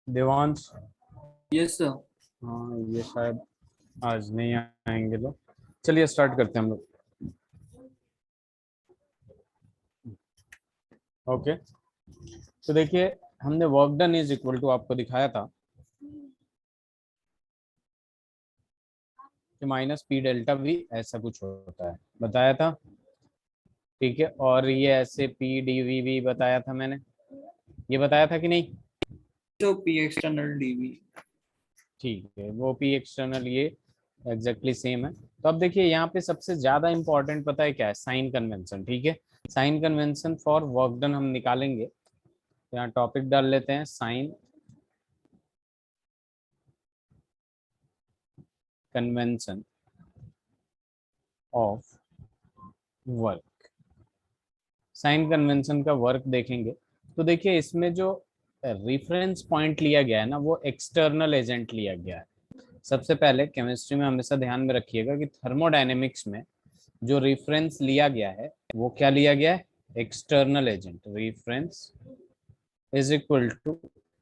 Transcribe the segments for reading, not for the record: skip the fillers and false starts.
Devansh. Yes sir. हाँ ये शायद आज नहीं आएंगे लोग। चलिए स्टार्ट करते हैं हम लोग। ओके, तो देखिए हमने work done is equal to आपको दिखाया था कि माइनस पी डेल्टा वी ऐसा कुछ होता है, बताया था। ठीक है, और ये ऐसे पी डी वी भी बताया था मैंने, ये बताया था कि नहीं? तो पी एक्सटर्नल डीवी। ठीक है, वो पी एक्सटर्नल ये एग्जैक्टली सेम है। तो अब देखिए यहाँ पे सबसे ज्यादा इंपॉर्टेंट पता है क्या है? Sign convention. ठीक है, sign convention for work done हम निकालेंगे। तो यहाँ टॉपिक डाल लेते हैं sign convention of work. Sign convention का वर्क देखेंगे तो देखिए इसमें जो रेफरेंस पॉइंट लिया गया है ना, वो एक्सटर्नल एजेंट लिया गया है। सबसे पहले केमिस्ट्री में हमेशा ध्यान में रखिएगा कि थर्मोडायनेमिक्स में जो रेफरेंस लिया गया है वो क्या लिया गया है? External agent. Reference is equal to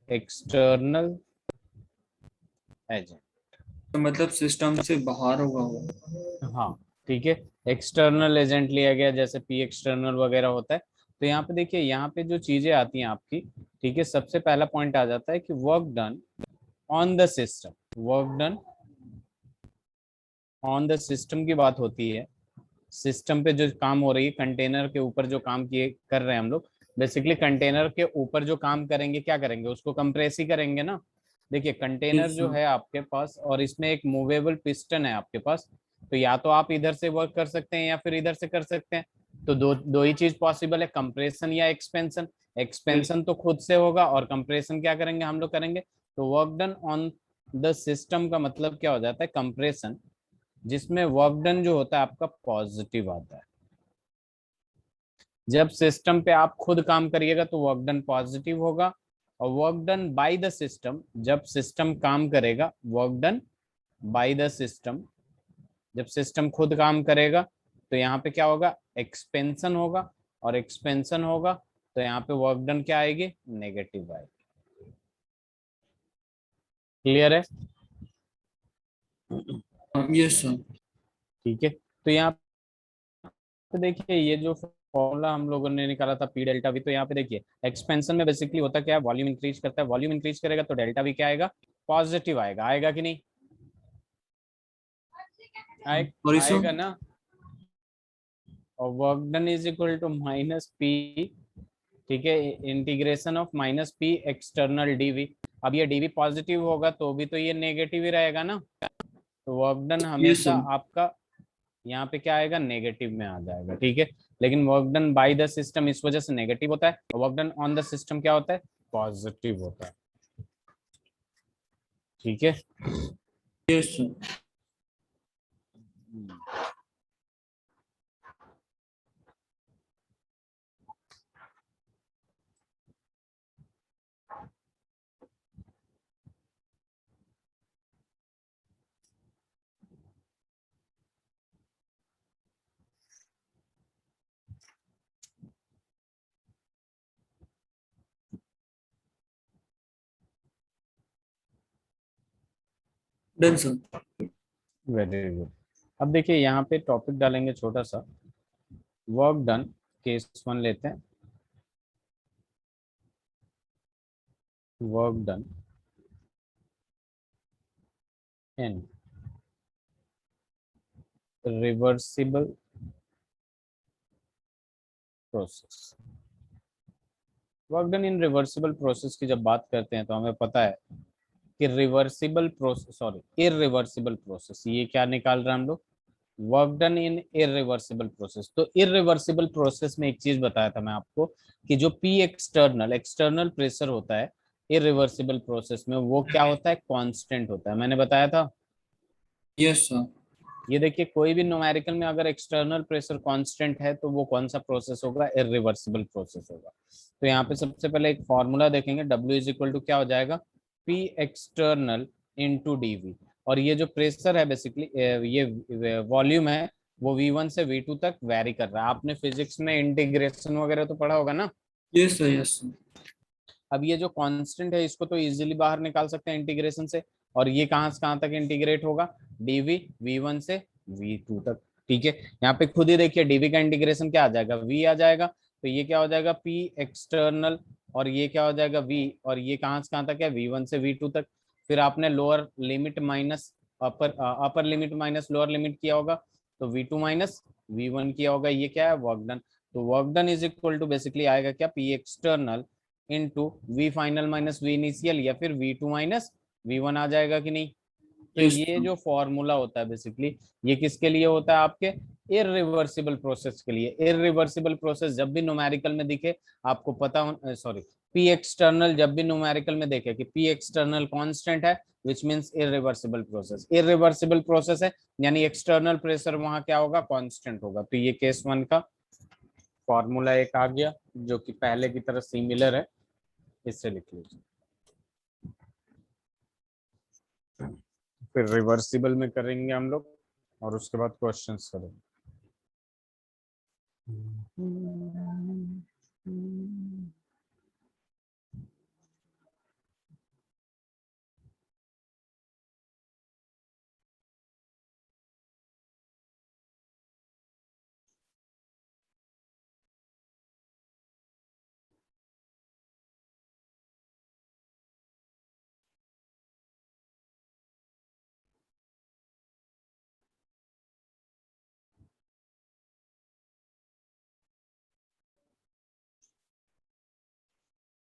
external agent. तो मतलब सिस्टम से बाहर होगा वो। हाँ ठीक है, एक्सटर्नल एजेंट लिया गया, जैसे पी एक्सटर्नल वगैरह होता है। तो यहाँ पे देखिए, यहाँ पे जो चीजें आती हैं आपकी, ठीक है, सबसे पहला पॉइंट आ जाता है कि work done on the system. Work done on the system की बात होती है। सिस्टम पे जो काम हो रही है, कंटेनर के ऊपर जो काम किए कर रहे हैं हम लोग, बेसिकली कंटेनर के ऊपर जो काम करेंगे, क्या करेंगे? उसको कंप्रेस ही करेंगे ना। देखिए कंटेनर यस जो सर। है आपके पास, और इसमें एक मूवेबल पिस्टन है आपके पास। तो या तो आप इधर से वर्क कर सकते हैं या फिर इधर से कर सकते हैं। तो दो दो ही चीज पॉसिबल है, कंप्रेशन या एक्सपेंशन। एक्सपेंशन तो खुद से होगा, और कंप्रेशन क्या करेंगे? हम लोग करेंगे। तो work done on the system का मतलब क्या हो जाता है? कंप्रेशन, जिसमें वर्क डन जो होता है आपका पॉजिटिव आता है। जब सिस्टम पे आप खुद काम करिएगा तो वर्क डन पॉजिटिव होगा। और work done by the system, जब सिस्टम काम करेगा, work done by the system, जब सिस्टम खुद काम करेगा तो यहाँ पे क्या होगा? एक्सपेंशन होगा। और एक्सपेंशन होगा तो यहाँ पे वर्क डन क्या आएगी? नेगेटिव आएगी। क्लियर है? Yes sir. ठीक है, तो यहाँ पे देखिए ये जो फॉर्मूला हम लोगों ने निकाला था पी डेल्टा वी, तो यहाँ पे देखिए एक्सपेंशन में बेसिकली होता क्या है? वॉल्यूम इंक्रीज करता है। वॉल्यूम इंक्रीज करेगा तो डेल्टा वी क्या आएगा? पॉजिटिव आएगा। आएगा कि नहीं? Sorry sir. आएगा ना। और work done is equal to minus P, ठीक है, integration of minus P external dV. अब ये डीवी पॉजिटिव होगा तो भी तो ये नेगेटिव ही रहेगा ना। तो वर्क डन यस हमेशा सर। आपका यहाँ पे क्या आएगा? नेगेटिव में आ जाएगा। ठीक है, लेकिन work done by the system इस वजह से नेगेटिव होता है, और work done on the system क्या होता है? पॉजिटिव होता है। ठीक है। Yes sir. Done sir. Very good. अब देखिए यहाँ पे टॉपिक डालेंगे छोटा सा, वर्क डन, केस वन लेते हैं। Work done in reversible process. Work done in reversible process की जब बात करते हैं तो हमें पता है कि reversible process, sorry irreversible process, ये क्या निकाल रहे हैं हम लोग? Work done in irreversible process. तो इरिवर्सिबल प्रोसेस में एक चीज बताया था मैं आपको, कि जो पी एक्सटर्नल एक्सटर्नल प्रेशर होता है इरिवर्सिबल प्रोसेस में, वो क्या होता है? कांस्टेंट होता है। मैंने बताया था। Yes sir. ये देखिए कोई भी न्यूमेरिकल में अगर एक्सटर्नल प्रेशर कांस्टेंट है तो वो कौन सा प्रोसेस होगा? इरिवर्सिबल प्रोसेस होगा। तो यहाँ पे सबसे पहले एक फॉर्मूला देखेंगे, W इज इक्वल टू क्या हो जाएगा? P external into D. और ये जो प्रेशर है बेसिकली, ये वॉल्यूम है, वो V1 से V2 तक वैरी कर रहा है। आपने फिजिक्स में इंटीग्रेशन वगैरह तो पढ़ा होगा ना। Yes sir. Yes sir. अब ये जो कांस्टेंट है इसको तो इजीली बाहर निकाल सकते हैं इंटीग्रेशन से, और ये कहाँ से कहाँ तक इंटीग्रेट होगा, डीवी v1 से v2 तक। ठीक है, यहाँ पे खुद ही देखिए डीवी का इंटीग्रेशन क्या आ जाएगा, v आ जाएगा, तो ये क्या हो जाएगा p एक्सटर्नल, और ये क्या हो जाएगा v, और ये कहाँ से कहाँ तक है, v1 से v2 तक। फिर आपने lower limit minus upper limit minus lower limit किया होगा, तो v2 माइनस v1 किया होगा, ये क्या है, वर्क डन। तो work done is equal to basically आएगा क्या, p external into V final minus V initial, या फिर v2 माइनस v1 आ जाएगा कि नहीं। तो यस ये जो फॉर्मूला होता है बेसिकली, ये किसके लिए होता है, आपके इरिवर्सिबल प्रोसेस के लिए। इरिवर्सिबल प्रोसेस जब भी न्यूमेरिकल में दिखे, आपको पता हो, सॉरी, पी एक्सटर्नल जब भी न्यूमेरिकल में देखे कि पी एक्सटर्नल कांस्टेंट है, which means irreversible process. Irreversible process है यानी एक्सटर्नल प्रेशर वहां क्या होगा, कांस्टेंट होगा। तो ये केस 1 का फॉर्मूला एक आ गया, जो कि पहले की तरह सिमिलर है, इससे लिख लीजिए। फिर रिवर्सिबल में करेंगे हम लोग, और उसके बाद क्वेश्चंस करेंगे।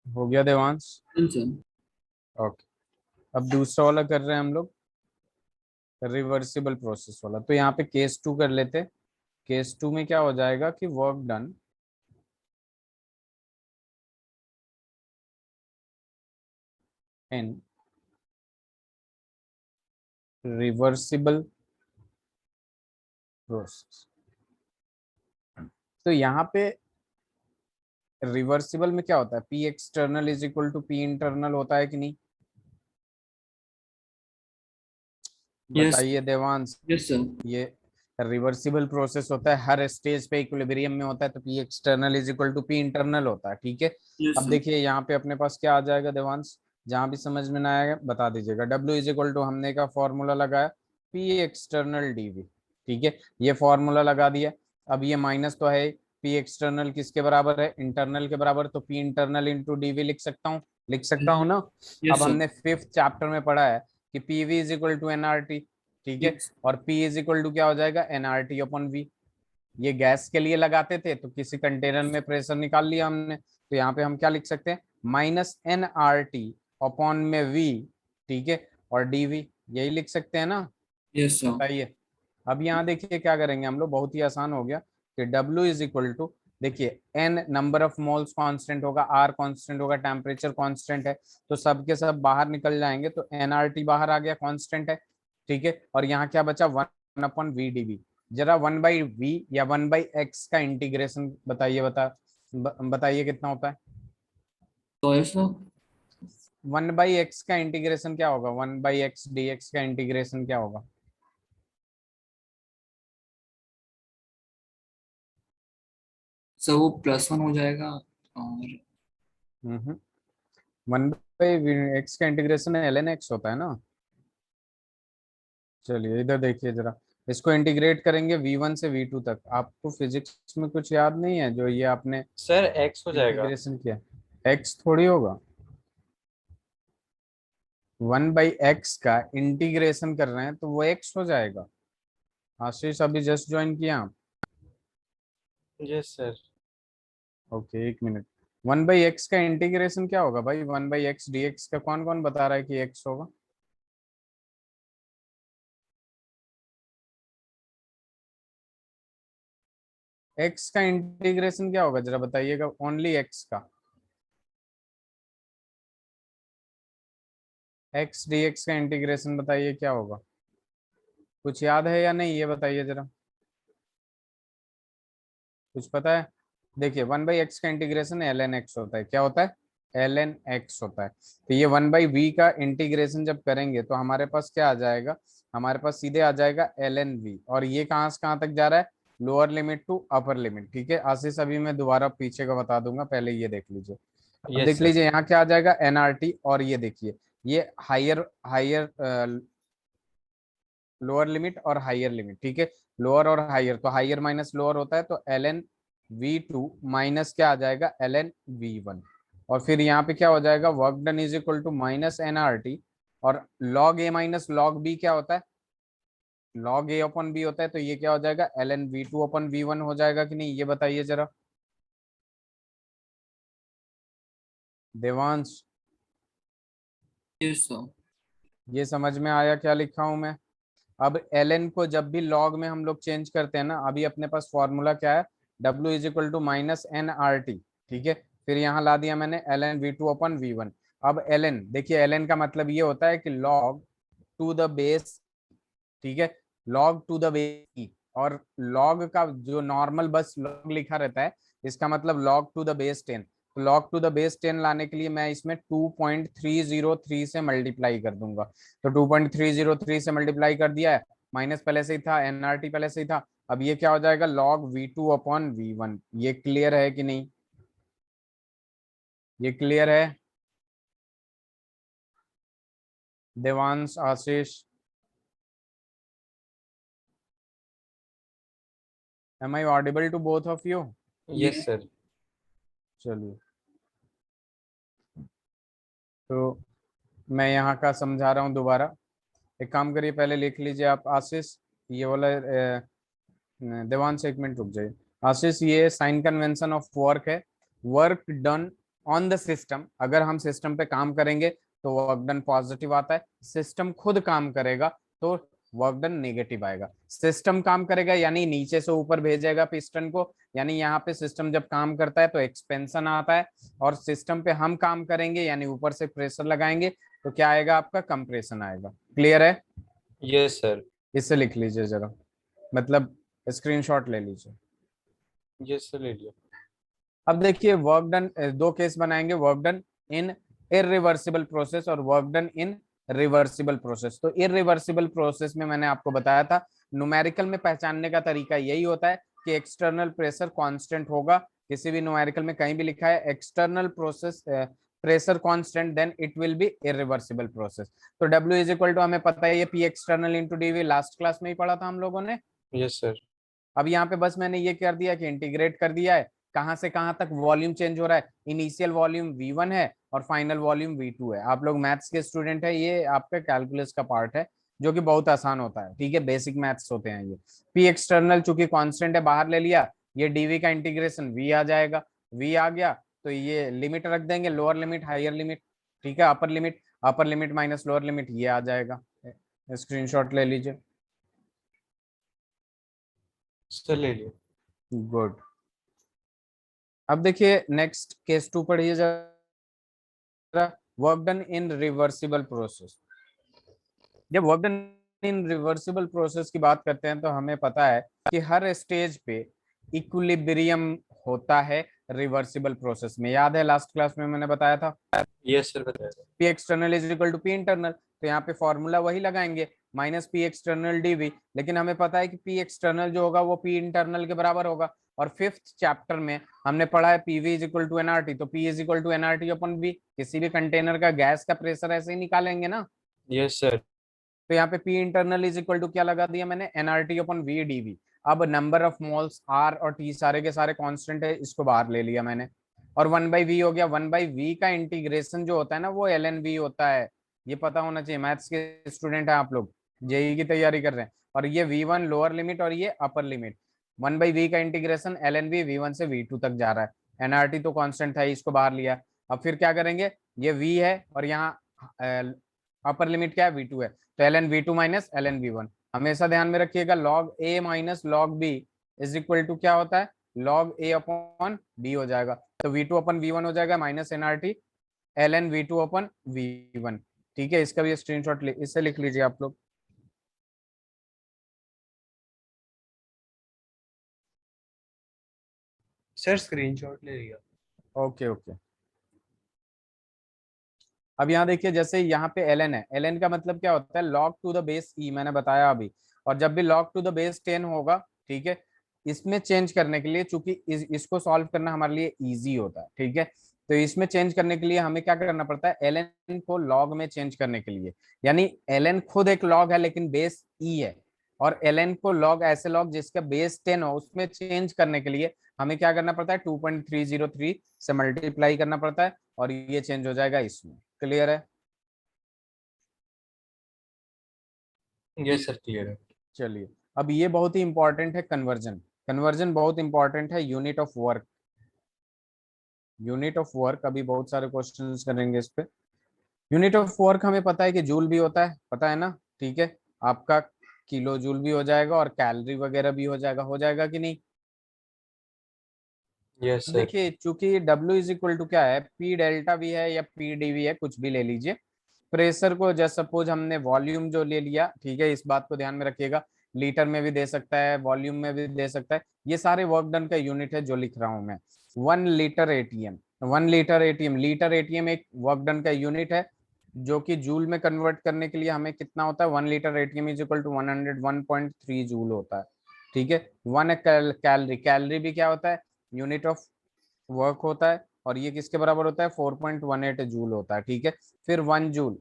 हो गया देवांश? सर। ओके, अब दूसरा वाला कर रहे हैं हम लोग, रिवर्सिबल प्रोसेस वाला। तो यहाँ पे केस 2 कर लेते। केस 2 में क्या हो जाएगा कि work done in reversible process. तो यहाँ पे रिवर्सिबल में क्या होता है, P external is equal to P internal होता है कि नहीं, यस। बताइए देवांश। Yes sir. ये रिवर्सिबल प्रोसेस होता है, हर स्टेज पे इक्विलिब्रियम में होता है, तो P external is equal to P internal होता है। ठीक है, यस अब सर। देखिए यहाँ पे अपने पास क्या आ जाएगा देवांश, जहां भी समझ में ना आएगा बता दीजिएगा। W इज इक्वल टू हमने का फॉर्मूला लगाया, पी एक्सटर्नल डीवी। ठीक है, ये फॉर्मूला लगा दिया। अब ये माइनस तो है, पी एक्सटर्नल किसके बराबर है, इंटरनल के बराबर, तो पी इंटरनल इंटू डीवी लिख सकता हूँ, लिख सकता हूँ ना। अब यस सर। हमने 5th चैप्टर में पढ़ा है कि PV is equal to nRT. ठीक है, यस। और P इज इक्वल टू क्या हो जाएगा, एनआरटी अपॉन वी। ये गैस के लिए लगाते थे, तो किसी कंटेनर में प्रेशर निकाल लिया हमने, तो यहाँ पे हम क्या लिख सकते हैं, minus n R T upon में वी। ठीक है, और डीवी, यही लिख सकते हैं ना। Yes sir. बताइए, अब यहाँ देखिए क्या करेंगे हम लोग, बहुत ही आसान हो गया कि W इज इक्वल टू, देखिए N number of moles constant होगा, R कांस्टेंट होगा, टेम्परेचर कांस्टेंट है, तो सब के सब बाहर निकल जाएंगे, तो एनआरटी बाहर आ गया, कांस्टेंट है। ठीक है, और यहाँ क्या बचा, 1/VdV। जरा 1/V या 1/x का इंटीग्रेशन बताइए, बताइए कितना होता है। तो ऐसा 1/x का इंटीग्रेशन क्या होगा, 1/x dx का इंटीग्रेशन क्या होगा। सर वो +1 हो जाएगा। और 1/x का इंटीग्रेशन ln x होता है ना। चलिए इधर देखिए जरा, इसको इंटीग्रेट करेंगे v1 से v2 तक। आपको फिजिक्स में कुछ याद नहीं है जो ये आपने सर एक्स हो जाएगा। इंटीग्रेशन किया, x थोड़ी होगा। 1/x का इंटीग्रेशन कर रहे हैं तो वो x हो जाएगा। आशीष अभी जस्ट ज्वाइन किया आप? Yes sir. ओके, एक मिनट। 1/x का इंटीग्रेशन क्या होगा भाई, 1/x dx का कौन कौन बता रहा है कि x होगा। x का इंटीग्रेशन क्या होगा जरा बताइएगा, ओनली x का, x dx का इंटीग्रेशन बताइए क्या होगा, कुछ याद है या नहीं, ये बताइए जरा, कुछ पता है। देखिए 1/x का इंटीग्रेशन ln x होता है, क्या होता है, ln x होता है। तो ये 1/v का इंटीग्रेशन जब करेंगे तो हमारे पास क्या आ जाएगा, हमारे पास सीधे आ जाएगा ln v, और ये कहाँ से कहाँ तक जा रहा है, lower limit to upper limit. ठीक है आशीष, अभी मैं दोबारा पीछे का बता दूंगा, पहले ये देख लीजिए। अब देख लीजिए यहाँ क्या आ जाएगा एनआरटी, और ये देखिए ये हायर हायर लोअर लिमिट और हायर लिमिट, ठीक है। लोअर और हायर, तो हायर माइनस लोअर होता है, तो ln v2 माइनस क्या आ जाएगा ln v1। और फिर यहाँ पे क्या हो जाएगा work done is equal to minus nRT, और log a minus log b क्या होता है, log a अपन b होता है, तो ये क्या हो जाएगा ln v2 अपन v1 हो जाएगा कि नहीं, ये बताइए जरा देवांश। Yes sir. ये समझ में आया क्या लिखा हूं मैं। अब ln को जब भी log में हम लोग चेंज करते हैं ना, अभी अपने पास फॉर्मूला क्या है, w is equal to minus n R T, ठीक है। फिर यहाँ ला दिया मैंने ln v2 अपन v1। अब ln देखिए, ln का मतलब ये होता है कि log टू द बेस, ठीक है, log टू द बेस, और log का जो नॉर्मल बस log लिखा रहता है, इसका मतलब log टू द बेस 10। तो log टू द बेस 10 लाने के लिए मैं इसमें 2.303 से मल्टीप्लाई कर दूंगा। तो 2.303 से मल्टीप्लाई कर दिया है, माइनस पहले से ही था, एनआरटी पहले से ही था। अब ये क्या हो जाएगा log v2 अपॉन v1। ये क्लियर है कि नहीं, ये क्लियर है Devansh, Ashish, am I audible to both of you? Yes sir. चलिए, तो मैं यहाँ का समझा रहा हूँ दोबारा। एक काम करिए, पहले लिख लीजिए आप आशीष, ये वाला देवांश एक मिनट रुक जाइए। आशीष, ये साइन कन्वेंशन ऑफ वर्क है, work done on the system. अगर हम सिस्टम पे काम करेंगे तो वर्क डन पॉजिटिव आता है, सिस्टम खुद काम करेगा तो वर्क डन नेगेटिव आएगा। सिस्टम काम करेगा यानी नीचे से ऊपर भेजेगा पिस्टन को, यानी यहाँ पे सिस्टम जब काम करता है तो एक्सपेंशन आता है, और सिस्टम पे हम काम करेंगे यानी ऊपर से प्रेशर लगाएंगे तो क्या आएगा आपका कंप्रेशन आएगा। क्लियर है? Yes sir. इससे लिख लीजिए जरा, मतलब स्क्रीनशॉट ले लीजिए। यस सर, ले लिया। अब देखिए वर्क डन, दो केस बनाएंगे, work done in irreversible process और work done in reversible process. तो इरिवर्सिबल प्रोसेस में मैंने आपको बताया था, न्यूमेरिकल में पहचानने का तरीका यही होता है कि एक्सटर्नल प्रेशर कांस्टेंट होगा। किसी भी न्यूमेरिकल में कहीं भी लिखा है external process pressure constant, then it will be irreversible process. तो W इज इक्वल टू हमें पता है ये P external into dV, last class में ही पढ़ा था हम लोगों ने। Yes sir. अब यहाँ पे बस मैंने ये कर दिया कि इंटीग्रेट कर दिया है, कहां से कहां तक वॉल्यूम चेंज हो रहा है। इनिशियल वॉल्यूम v1 है और फाइनल वॉल्यूम v2 है। आप लोग मैथ्स के स्टूडेंट है, ये आपका कैलकुलस का पार्ट है जो कि बहुत आसान होता है, ठीक है, बेसिक मैथ्स होते हैं ये। पी एक्सटर्नल चूंकि कांस्टेंट है बाहर ले लिया, ये डीवी का इंटीग्रेशन v आ जाएगा, v आ गया तो ये लिमिट रख देंगे, लोअर लिमिट हायर लिमिट, ठीक है, upper limit minus lower limit, ये आ जाएगा। स्क्रीनशॉट ले लीजिए। सर ले लिया। गुड। अब देखिए नेक्स्ट केस 2 पढ़िए जरा, work done in reversible process. जब work done in reversible process की बात करते हैं तो हमें पता है कि हर स्टेज पे इक्विलिब्रियम होता है रिवर्सिबल प्रोसेस में। याद है लास्ट क्लास में मैंने बताया था यस सर, बताया। P external is equal to P internal, तो यहाँ पे फॉर्मूला वही लगाएंगे माइनस पी एक्सटर्नल डीवी। लेकिन हमें पता है कि पी एक्सटर्नल जो होगा वो पी इंटरनल के बराबर होगा। और फिफ्थ चैप्टर में हमने पढ़ा है PV is equal to nRT, तो P is equal to nRT upon V, किसी भी कंटेनर का गैस का प्रेशर ऐसे ही निकालेंगे ना। Yes sir. तो यहाँ पे P internal is equal to क्या लगा दिया मैंने, एनआरटी अपन वी डीवी। अब नंबर ऑफ मोल्स आर और टी सारे के सारे कांस्टेंट है, इसको बाहर ले लिया मैंने, और 1/v हो गया। 1/v का इंटीग्रेशन जो होता है ना वो ln v होता है, ये पता होना चाहिए, मैथ्स के स्टूडेंट है आप लोग, जेई की तैयारी कर रहे हैं। और ये v1 लोअर लिमिट और ये अपर लिमिट, 1/v का इंटीग्रेशन ln v v1 से v2 तक जा रहा है। nrt तो कांस्टेंट था, इसको बाहर लिया। अब फिर क्या करेंगे, ये v है और यहाँ अपर लिमिट क्या है, v2 है, तो ln v2 minus ln v1। हमेशा ध्यान में रखिएगा log a minus log b is equal to क्या होता है, log a अपॉन b हो जाएगा। तो v2 अपन v1 हो जाएगा माइनस nrt ln v2 अपन v1, ठीक है। इसका भी स्क्रीनशॉट इससे लिख लीजिए आप लोग। सर स्क्रीनशॉट ले लिया। Okay okay. अब यहाँ देखिए, जैसे यहाँ पे ln है, ln का मतलब क्या होता है, log to the base e, मैंने बताया अभी। और जब भी log टू द बेस 10 होगा, ठीक है, इसमें चेंज करने के लिए, चूंकि इसको सॉल्व करना हमारे लिए इजी होता है, ठीक है, तो इसमें चेंज करने के लिए हमें क्या करना पड़ता है, ln को log में चेंज करने के लिए, यानी ln खुद एक log है लेकिन बेस e है, और ln को log ऐसे log जिसका बेस 10 हो उसमें चेंज करने के लिए हमें क्या करना पड़ता है, 2.303 से मल्टीप्लाई करना पड़ता है और ये चेंज हो जाएगा इसमें। क्लियर है? यस सर क्लियर है। चलिए, अब ये बहुत ही इंपॉर्टेंट है, कन्वर्जन। कन्वर्जन बहुत इंपॉर्टेंट है, unit of work. Unit of work अभी बहुत सारे क्वेश्चंस करेंगे इस पे। यूनिट ऑफ वर्क हमें पता है कि जूल भी होता है, पता है ना? ठीक है, आपका किलो जूल भी हो जाएगा और कैलोरी वगैरह भी हो जाएगा कि नहीं? यस तो सर। देखिए, चूंकि W इज इक्वल टू क्या है, पी डेल्टा भी है या पी डी भी है, कुछ भी ले लीजिए। प्रेशर को जैसे सपोज हमने वॉल्यूम जो ले लिया, ठीक है, इस बात को ध्यान में रखिएगा, लीटर में भी दे सकता है, वॉल्यूम में भी दे सकता है, ये सारे वर्क डन का यूनिट है जो लिख रहा हूं मैं। 1 litre ATM, 1 litre ATM, litre ATM एक वर्क डन का यूनिट है, जो कि जूल में कन्वर्ट करने के लिए हमें कितना होता है, 1 litre atm is equal to 101.3 joule होता है। ठीक है, 1 कैलोरी, कैलोरी भी क्या होता है, यूनिट ऑफ वर्क होता है, और ये किसके बराबर होता है, 4.18 जूल होता है। ठीक है, फिर 1 joule,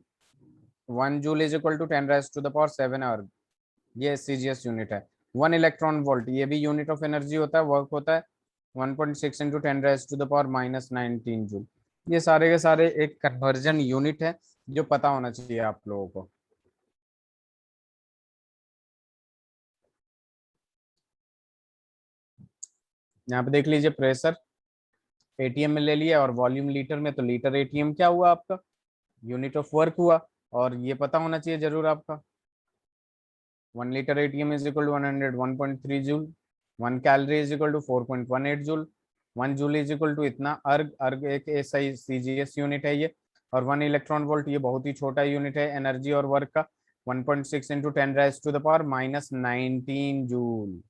1 joule is equal to 10⁻⁷ और ये सीजीएस यूनिट है। 1 इलेक्ट्रॉन वोल्ट, ये भी यूनिट ऑफ एनर्जी होता है, वर्क होता है, 1.6 इंटू 10⁻⁻⁻19 जूल। ये सारे के सारे एक कन्वर्जन यूनिट है जो पता होना चाहिए आप लोगों को। यहाँ पे देख लीजिए, प्रेशर एटीएम में ले लिया और वॉल्यूम लीटर में, तो लीटर एटीएम क्या हुआ आपका, यूनिट ऑफ वर्क हुआ, और ये पता होना चाहिए जरूर आपका। 1 litre atm is equal to 101.3 joule, 1 calorie is equal to 4.18 joule, 1 joule is equal to इतना। अर्ग, अर्ग एक एसआई सीजीएस यूनिट है ये, और 1 इलेक्ट्रॉन वोल्ट ये बहुत ही छोटा यूनिट है एनर्जी और वर्क का, 1.6 इंटू 10⁻⁻⁻19 जूल।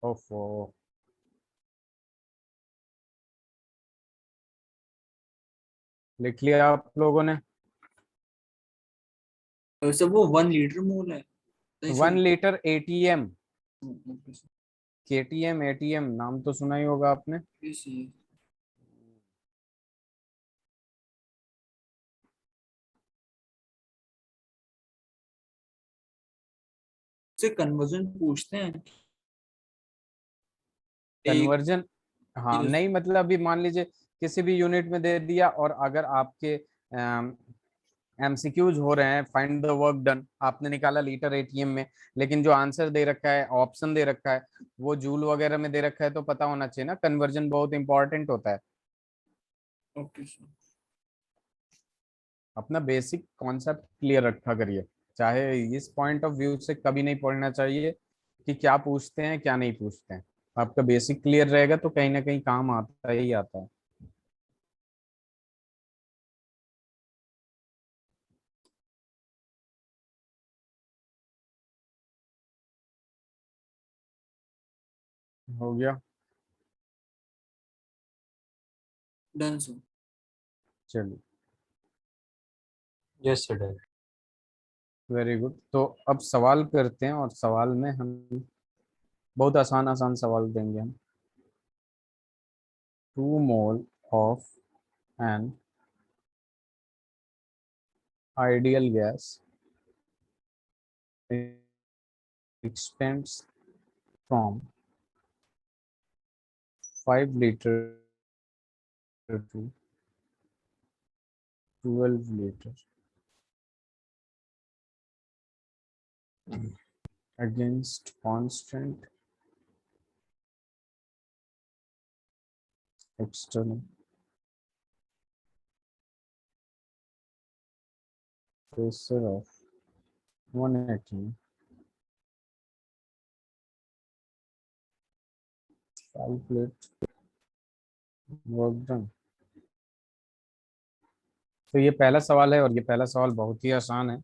ओफो, लिख लिया आप लोगों ने? सर वो 1 लीटर मोल है? नहीं, 1 litre ATM, okay sir. KTM, ATM नाम तो सुना ही होगा आपने। ये सही है। से कन्वर्जन पूछते हैं एक। कन्वर्जन, हाँ, यस। नहीं मतलब अभी मान लीजिए किसी भी यूनिट में दे दिया, और अगर आपके एमसीक्यूज हो रहे हैं, फाइंड द वर्क डन, आपने निकाला लीटर एटीएम में, लेकिन जो आंसर दे रखा है, ऑप्शन दे रखा है, वो जूल वगैरह में दे रखा है, तो पता होना चाहिए ना, कन्वर्जन बहुत इंपॉर्टेंट होता है। Okay sir. अपना बेसिक कॉन्सेप्ट क्लियर रखा करिए, चाहे इस पॉइंट ऑफ व्यू से कभी नहीं पढ़ना चाहिए कि क्या पूछते हैं क्या नहीं पूछते हैं। आपका बेसिक क्लियर रहेगा तो कहीं ना कहीं काम आता ही आता है। हो गया? Done sir. चलिए, yes sir done. Very good. तो अब सवाल करते हैं, और सवाल में हम बहुत आसान आसान सवाल देंगे हम। 2 mole of an ideal gas expands from 5 liter to 12 liter against constant external pressure of 180. Calculate work done। तो ये पहला सवाल है, और ये पहला सवाल बहुत ही आसान है।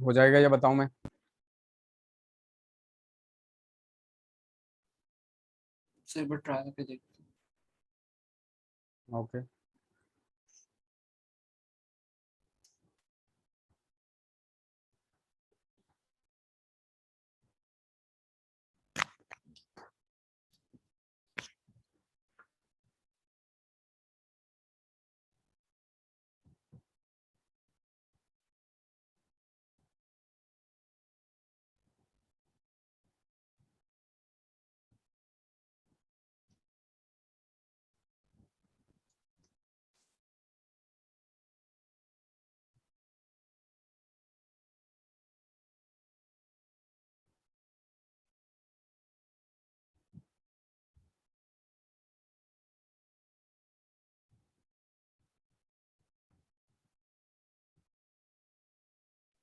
हो जाएगा या बताऊं मैं? सर एक बार ट्राई करके देखते ओके।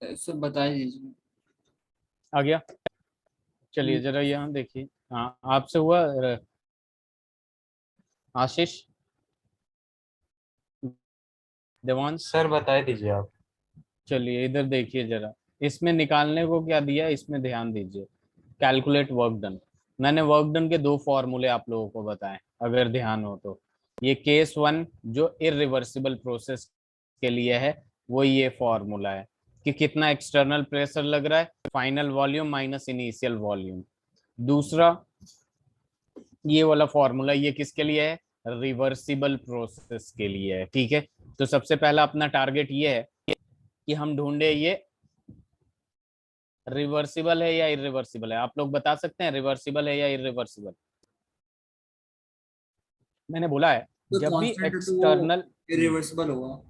सर बता ही दीजिए। आ गया। चलिए जरा यहाँ देखिए। हाँ, आपसे हुआ आशीष, देवांश? सर बता दीजिए आप। चलिए इधर देखिए जरा। इसमें निकालने को क्या दिया है, इसमें ध्यान दीजिए। Calculate work done. मैंने वर्क डन के दो फॉर्मूले आप लोगों को बताए, अगर ध्यान हो तो। ये केस वन जो इरिवर्सिबल प्रोसेस के लिए है, वो ये फॉर्मूला है कि कितना एक्सटर्नल प्रेशर लग रहा है, final volume minus initial volume. दूसरा ये वाला फॉर्मूला, ये किसके लिए है? रिवर्सिबल प्रोसेस के लिए है। ठीक है, तो सबसे पहला अपना टारगेट ये है कि हम ढूंढे ये रिवर्सिबल है या इरिवर्सिबल है। आप लोग बता सकते हैं रिवर्सिबल है या इरिवर्सिबल? मैंने बोला है तो जब भी कांस्टेंट है तो वो एक्सटर्नल इरिवर्सिबल होगा।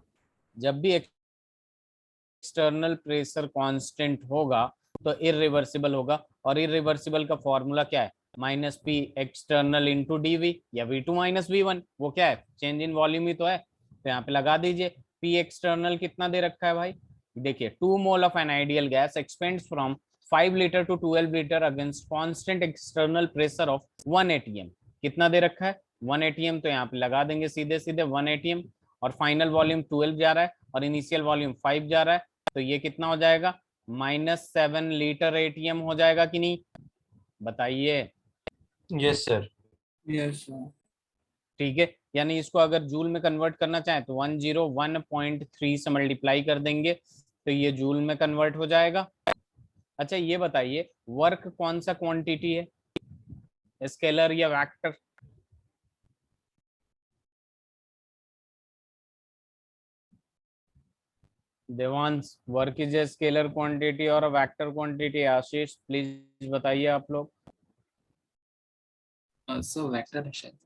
जब भी एक्सटर्नल प्रेशर कांस्टेंट होगा तो इरिवर्सिबल होगा। और इरिवर्सिबल का फॉर्मूला क्या है? Minus P external into dV या V two minus V one. वो क्या है? चेंज इन वॉल्यूम ही तो है। तो यहाँ पे लगा दीजिए। पी एक्सटर्नल कितना दे रखा है भाई? देखिए 2 mole of an ideal gas expands from 5 litre to 12 litre against constant external pressure of 1 atm। कितना दे रखा है? 1 atm। तो यहाँ पे लगा देंगे सीधे सीधे 1 atm। और फाइनल वॉल्यूम 12 जा रहा है और इनिशियल वॉल्यूम 5 जा रहा है। तो ये कितना हो जाएगा? -7 लीटर एटीएम हो जाएगा कि नहीं? बताइए। Yes sir. Yes sir. ठीक है, यानी इसको अगर जूल में कन्वर्ट करना चाहें तो 101.3 से मल्टीप्लाई कर देंगे तो ये जूल में कन्वर्ट हो जाएगा। अच्छा ये बताइए, वर्क कौन सा क्वांटिटी है, स्केलर या vector? Devansh, work is a scalar quantity और वेक्टर क्वांटिटी? आशीष प्लीज बताइए आप लोग। सर वेक्टर है शायद।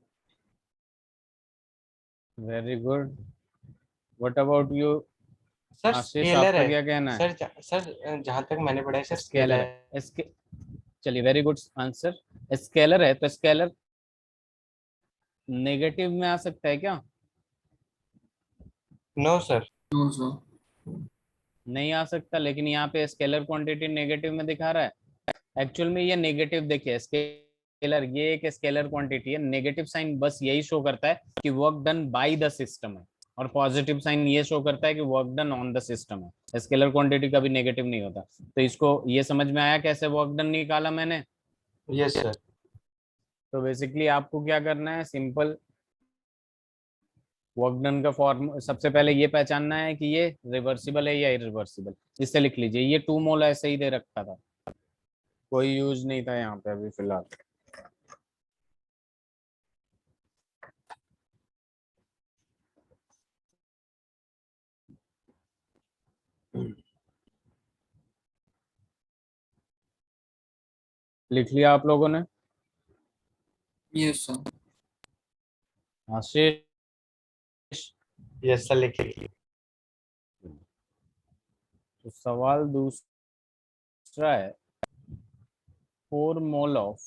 Very good. What about you sir Ashish, scalar आपका है। क्या कहना है? सर जहाँ तक मैंने पढ़ा है सर स्केलर स्केलर है। है। इसके चलिए वेरी गुड आंसर। स्केलर है तो स्केलर नेगेटिव में आ सकता है क्या? No sir. No sir. नहीं आ सकता, लेकिन यहाँ पे स्केलर क्वांटिटी नेगेटिव में दिखा रहा है। एक्चुअल में ये नेगेटिव, देखिए स्केलर ये एक स्केलर क्वांटिटी है। नेगेटिव साइन बस यही शो करता है कि work done by the system है, और पॉजिटिव साइन ये शो करता है कि work done on the system है। स्केलर क्वांटिटी कभी नेगेटिव नहीं होता। तो इसको ये समझ में आया कैसे वर्क डन निकाला मैंने? Yes sir. तो बेसिकली आपको क्या करना है, सिंपल वर्क डन का फॉर्म सबसे पहले ये पहचानना है कि ये रिवर्सिबल है या इरिवर्सिबल। इससे लिख लीजिए, ये 2 मोल ऐसे ही दे रखा था, कोई यूज नहीं था यहाँ पे अभी फिलहाल। लिख लिया आप लोगों ने? Yes sir. Ashish, yes sir लिखिए। तो सवाल दूसरा है, 4 mole of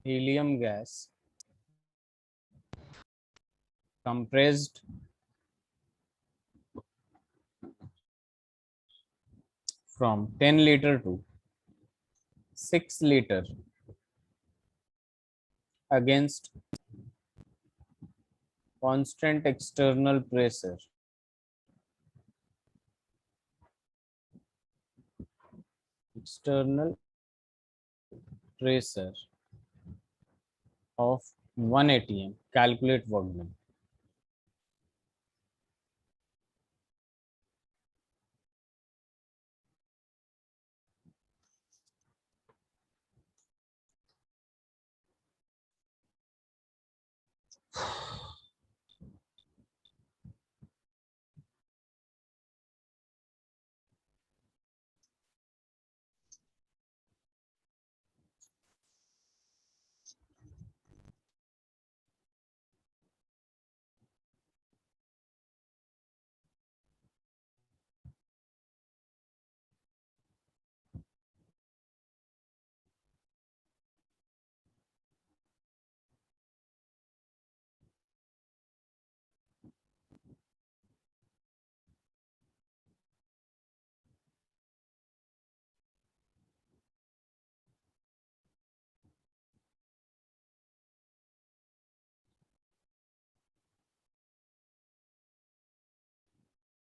helium gas compressed from 10 liter to 6 liter against constant external pressure external tracer of 1 atm, calculate work done.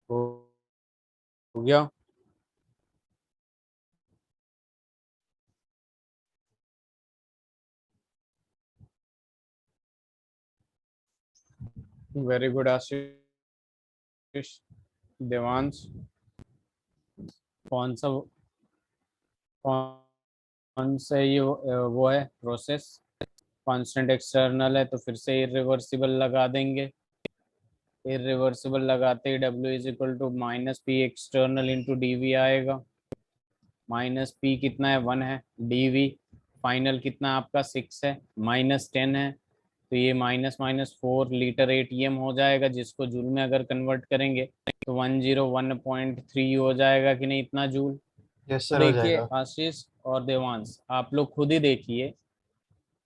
हो गया? वेरी गुड आशीष। देवांश, कौन सा कौन सा ये वो है प्रोसेस? कांस्टेंट एक्सटर्नल है तो फिर से इरिवर्सिबल लगा देंगे। इरिवर्सिबल लगाते ही W is equal to minus P external into D आएगा। माइनस पी कितना है? 1 है। डी फाइनल कितना आपका 6 है, -10 है, तो ये माइनस माइनस 4 लीटर एटीएम हो जाएगा, जिसको जूल में अगर कन्वर्ट करेंगे तो 101.3 हो जाएगा कि नहीं इतना जूल। यस तो सर, हो देखिए जाएगा। आशीष और देवांश, आप लोग खुद ही देखिए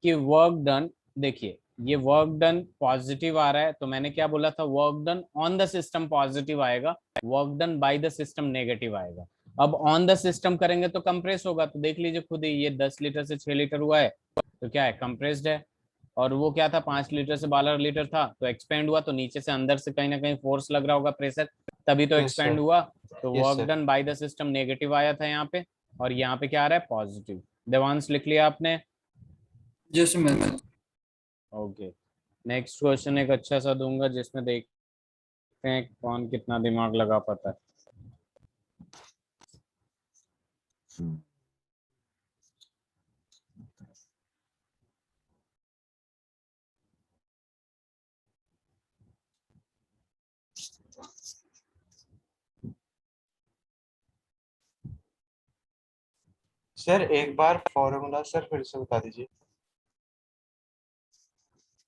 कि वर्क डन, देखिए ये वर्क डन पॉजिटिव आ रहा है, तो मैंने क्या बोला था, work done on the system positive आएगा, work done by the system negative आएगा। अब ऑन द सिस्टम करेंगे तो कंप्रेस होगा, तो देख लीजिए खुद ही, ये 10 लीटर से 6 लीटर हुआ है तो क्या है, कंप्रेस्ड है। और वो क्या था, 5 लीटर से 12 लीटर था तो एक्सपेंड हुआ, तो नीचे से अंदर से कहीं ना कहीं फोर्स लग रहा होगा, प्रेशर, तभी तो यस एक्सपेंड सर। हुआ। तो yes work sir. Done by the system negative आया था यहाँ पे, और यहाँ पे क्या आ रहा है, पॉजिटिव। देवांश लिख लिया आपने? जैसे मैं ओके, नेक्स्ट क्वेश्चन एक अच्छा सा दूंगा जिसमें देखते हैं कौन कितना दिमाग लगा पाता है। सर एक बार फॉर्मूला सर फिर से बता दीजिए।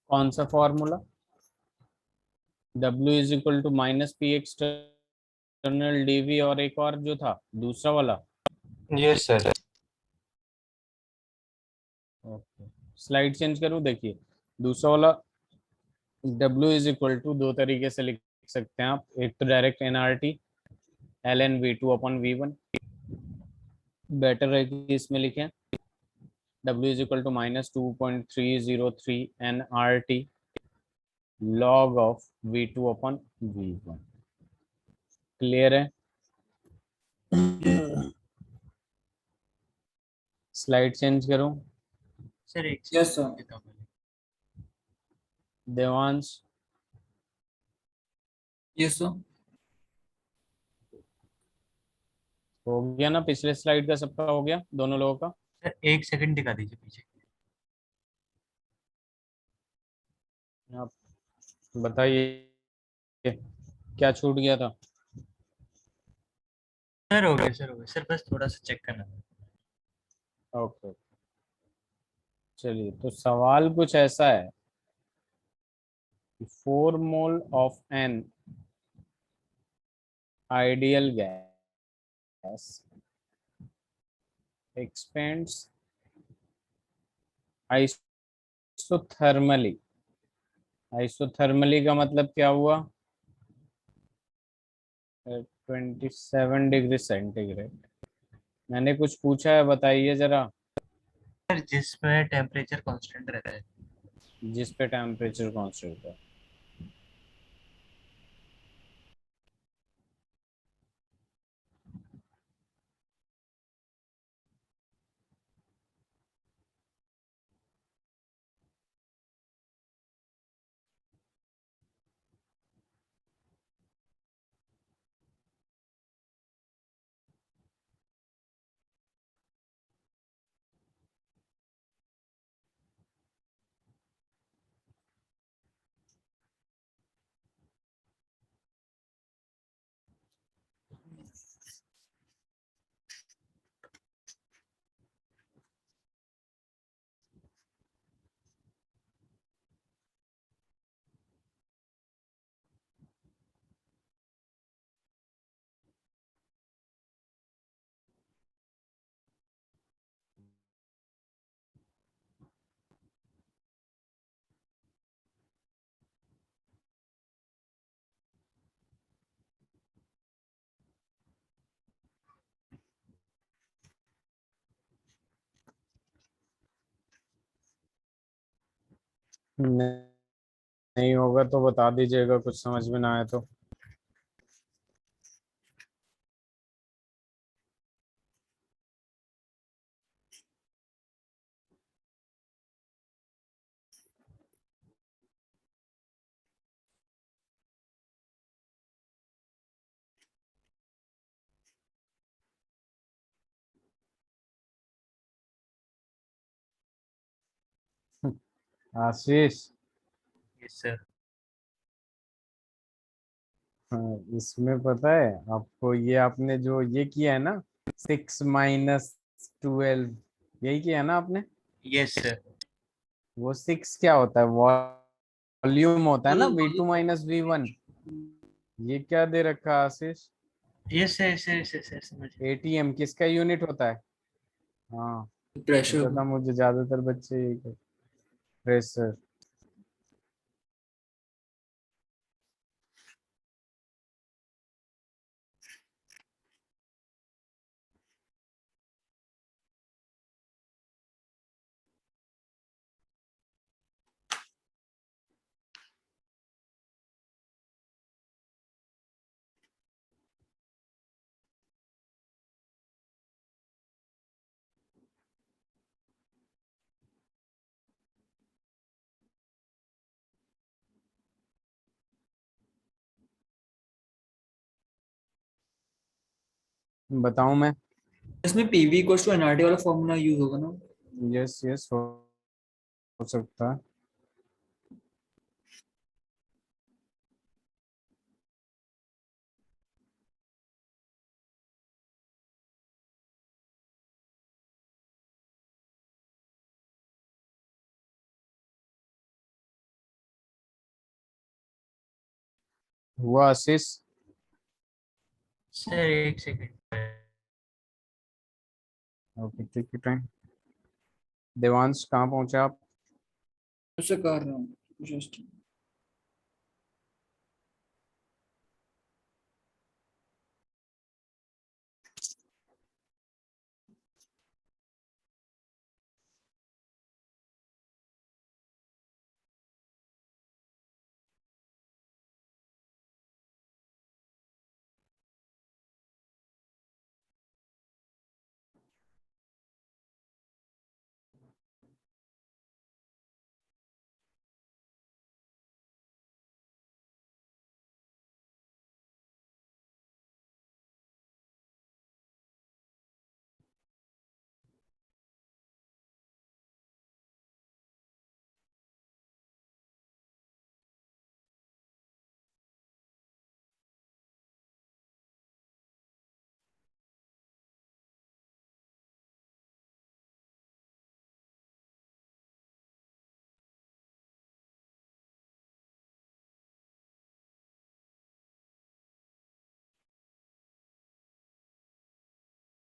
कौन सा formula? W is equal to minus P external DV, और एक और जो था दूसरा वाला। Yes sir. Okay, slide change करूं, देखिए दूसरा वाला W इज इक्वल टू दो तरीके से लिख सकते हैं आप, एक तो direct NRT ln V2 upon V1, better है कि इसमें लिखें W is equal to -2.303 log of V2 upon V1। Clear है? स्लाइड चेंज करूं? सर एक yes sir. Devansh, yes sir. हो गया ना? पिछले स्लाइड का सबका हो गया, दोनों लोगों का? सर एक सेकंड दिखा दीजिए पीछे। आप बताइए क्या छूट गया था? सर हो गया, सर हो गया सर, बस थोड़ा सा चेक करना था। ओके, चलिए तो सवाल कुछ ऐसा है, 4 mole of an ideal gas expands isothermally. Isothermally का मतलब क्या हुआ? 27 डिग्री सेंटीग्रेड। मैंने कुछ पूछा है, बताइए जरा। सर जिसमें टेम्परेचर कांस्टेंट रहता है। जिस पे टेम्परेचर कांस्टेंट है। नहीं होगा तो बता दीजिएगा, कुछ समझ में ना आए तो। आशीष, यस सर। हाँ, इसमें पता है आपको, ये आपने जो ये किया है ना, 6 - 12, यही किया है ना आपने? Yes sir. वो 6 क्या होता है? वॉल्यूम होता है ना, V2 - V1। ये क्या दे रखा है Ashish? Yes sir, sir sir sir समझ। ATM किसका यूनिट होता है? हाँ, प्रेशर पता था मुझे, ज्यादातर बच्चे यही। प्रेशर। बताऊं मैं? इसमें पीवी इक्वल्स टू एनआरटी वाला फॉर्मूला यूज होगा ना? यस यस, हो सकता है। हुआ आशीष? सर एक सेकंड। ओके, ठीक है, टाइम। देवांश कहाँ पहुंचे आप? उससे कर रहा हूँ जस्ट।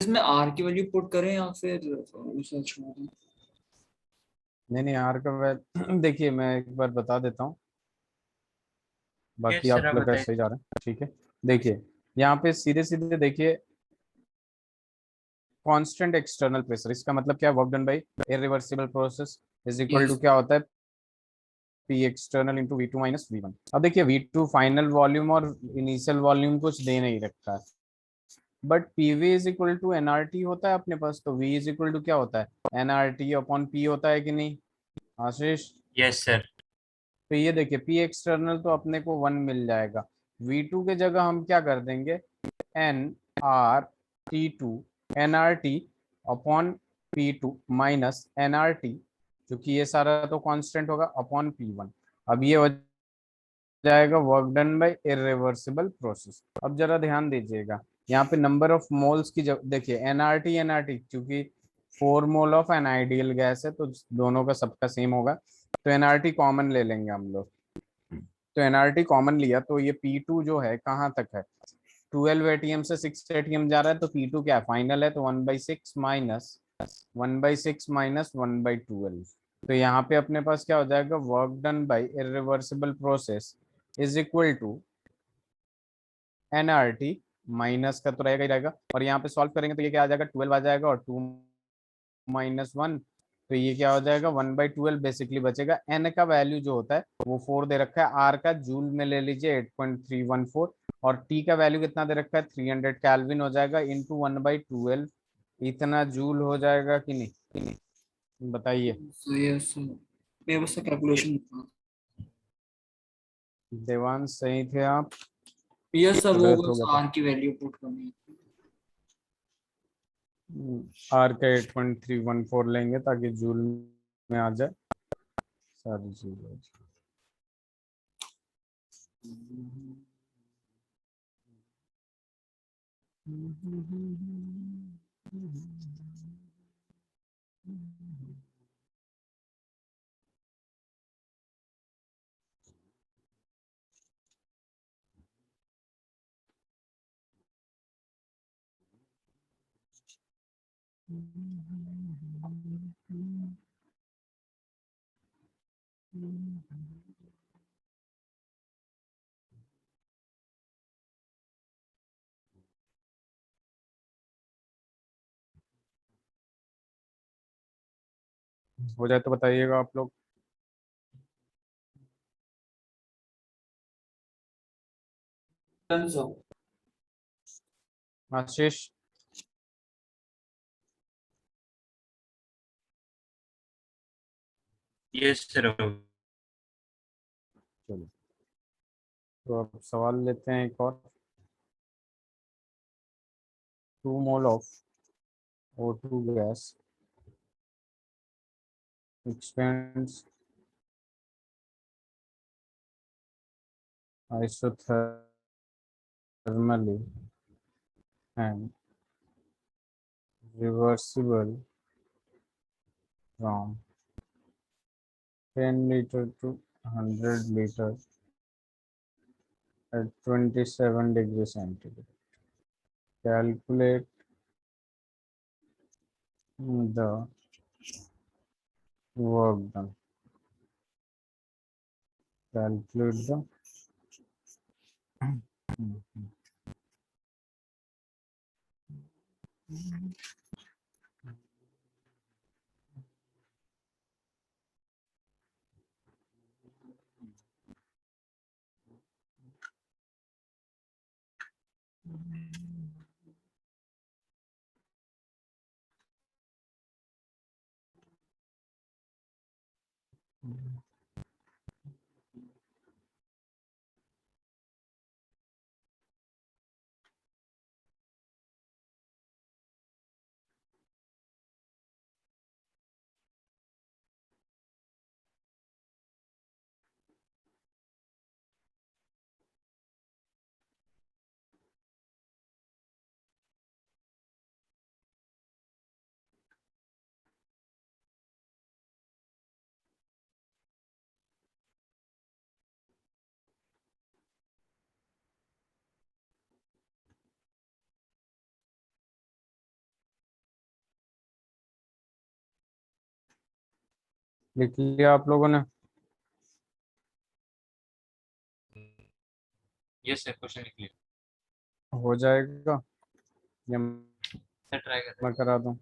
इसमें आर की वैल्यू पुट करें या फिर उसे छोड़ दें? नहीं नहीं, आर का देखिए मैं एक बार बता देता हूँ, बाकी यस सर, आप आप लग रहा है बताइए। सही जा रहे हैं, ठीक है। देखिए, यहाँ पे सीधे सीधे देखिए, कांस्टेंट एक्सटर्नल प्रेशर, इसका मतलब क्या? Work done by irreversible process is equal to yes. क्या होता है? P external into V2 - V1। अब देखिए, V2 फाइनल वॉल्यूम और इनिशियल वॉल्यूम कुछ दे नहीं रखा है, but PV is equal to NRT होता है अपने पास, तो V इज इक्वल टू क्या होता है? NRT अपॉन P होता है कि नहीं आशीष? Yes sir. तो ये देखिए, P एक्सटर्नल तो अपने को 1 मिल जाएगा। V2 के जगह हम क्या कर देंगे? NRT2, NRT upon P2 minus NRT, क्योंकि ये सारा तो कांस्टेंट होगा, अपॉन P1। अब ये हो जाएगा work done by irreversible process. अब जरा ध्यान दीजिएगा, यहाँ पे नंबर ऑफ मोल्स की देखिए, एनआरटी एनआरटी, क्योंकि 4 mole of an ideal gas है, तो दोनों का सबका सेम होगा, तो एनआरटी कॉमन ले लेंगे हम लोग। तो एनआरटी कॉमन लिया तो ये P2 जो है कहाँ तक है? 12 ATM से 6 ATM जा रहा है, तो P2 क्या है? फाइनल है, तो 1/6 - 1/12। तो यहाँ पे अपने पास क्या हो जाएगा? Work done by irreversible process is equal to NRT, minus का तो रहेगा ही रहेगा, और यहाँ पे सॉल्व करेंगे तो ये क्या आ जाएगा? 12 आ जाएगा, और 2 - 1 तो ये क्या हो जाएगा 1/12 बेसिकली बचेगा। एन का वैल्यू जो होता है वो 4 दे रखा है, आर का जूल में ले लीजिए 8.314, और टी का वैल्यू कितना दे रखा है 300 कैल्विन हो जाएगा इंटू 1/12, इतना जूल हो जाएगा कि नहीं बताइए। सही है सर, मैं बस कैलकुलेशन। देवांश सही थे आप, यस सर, वो गलत हो बस गया था। आर की वैल्यू पुट करनी है। आर का 8.314 लेंगे ताकि जूल में आ जाए सारी चीजें। हो जाए तो बताइएगा आप लोग। Done sir. Ashish, yes sir. चलो तो अब सवाल लेते हैं एक और। 2 mole of O2 gas expands isothermally and reversible from 10 liter to 100 liter at 27 degrees centigrade. Calculate the work done. Calculate the लिख लिया आप लोगों ने? यस सर, क्वेश्चन लिख लिया। हो जाएगा या सर ट्राई कर रहे मैं करा दूं?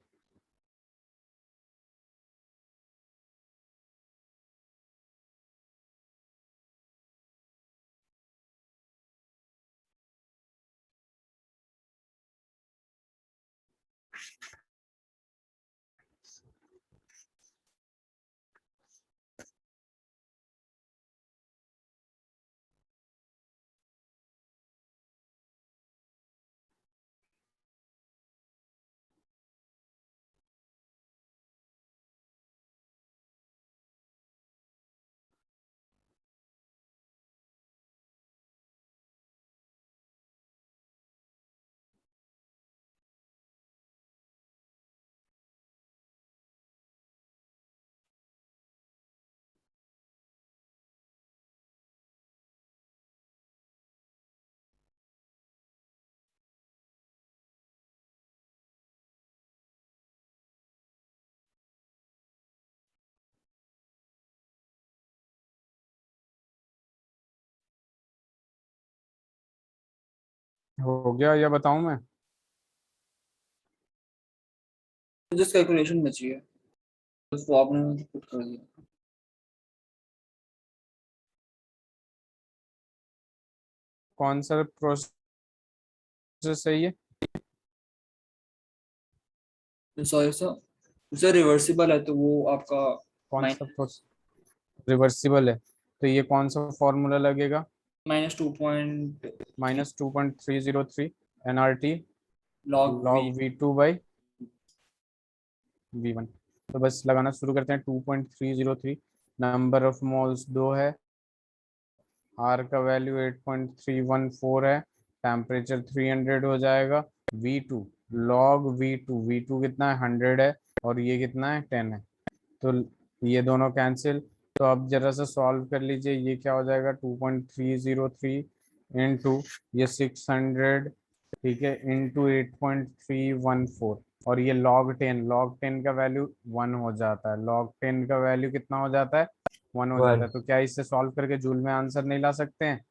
हो गया या बताऊं मैं? जस्ट कैलकुलेशन बची है। तो आपने पुट कर दिया। कौन सा प्रोसेस है ये? सॉरी सर, सर रिवर्सिबल है तो वो आपका कौन सा प्रोसेस रिवर्सिबल है? तो ये कौन सा फॉर्मूला लगेगा? -2.3 -2.303 NRT log log v। V2/V1। तो बस लगाना शुरू करते हैं। 2.303, नंबर ऑफ मोल्स 2 है, आर का वैल्यू 8.314 है, टेम्परेचर 300 हो जाएगा। V2 log V2 कितना है? 100 है, और ये कितना है? 10 है। तो ये दोनों कैंसिल। तो अब जरा सा सॉल्व कर लीजिए, ये क्या हो जाएगा? 2.303 इंटू ये 600, ठीक है, इंटू 8.314, और ये log 10 का वैल्यू 1 हो जाता है। log 10 का वैल्यू कितना हो जाता है? 1 हो जाता वन। है। तो क्या इससे सॉल्व करके जूल में आंसर नहीं ला सकते हैं?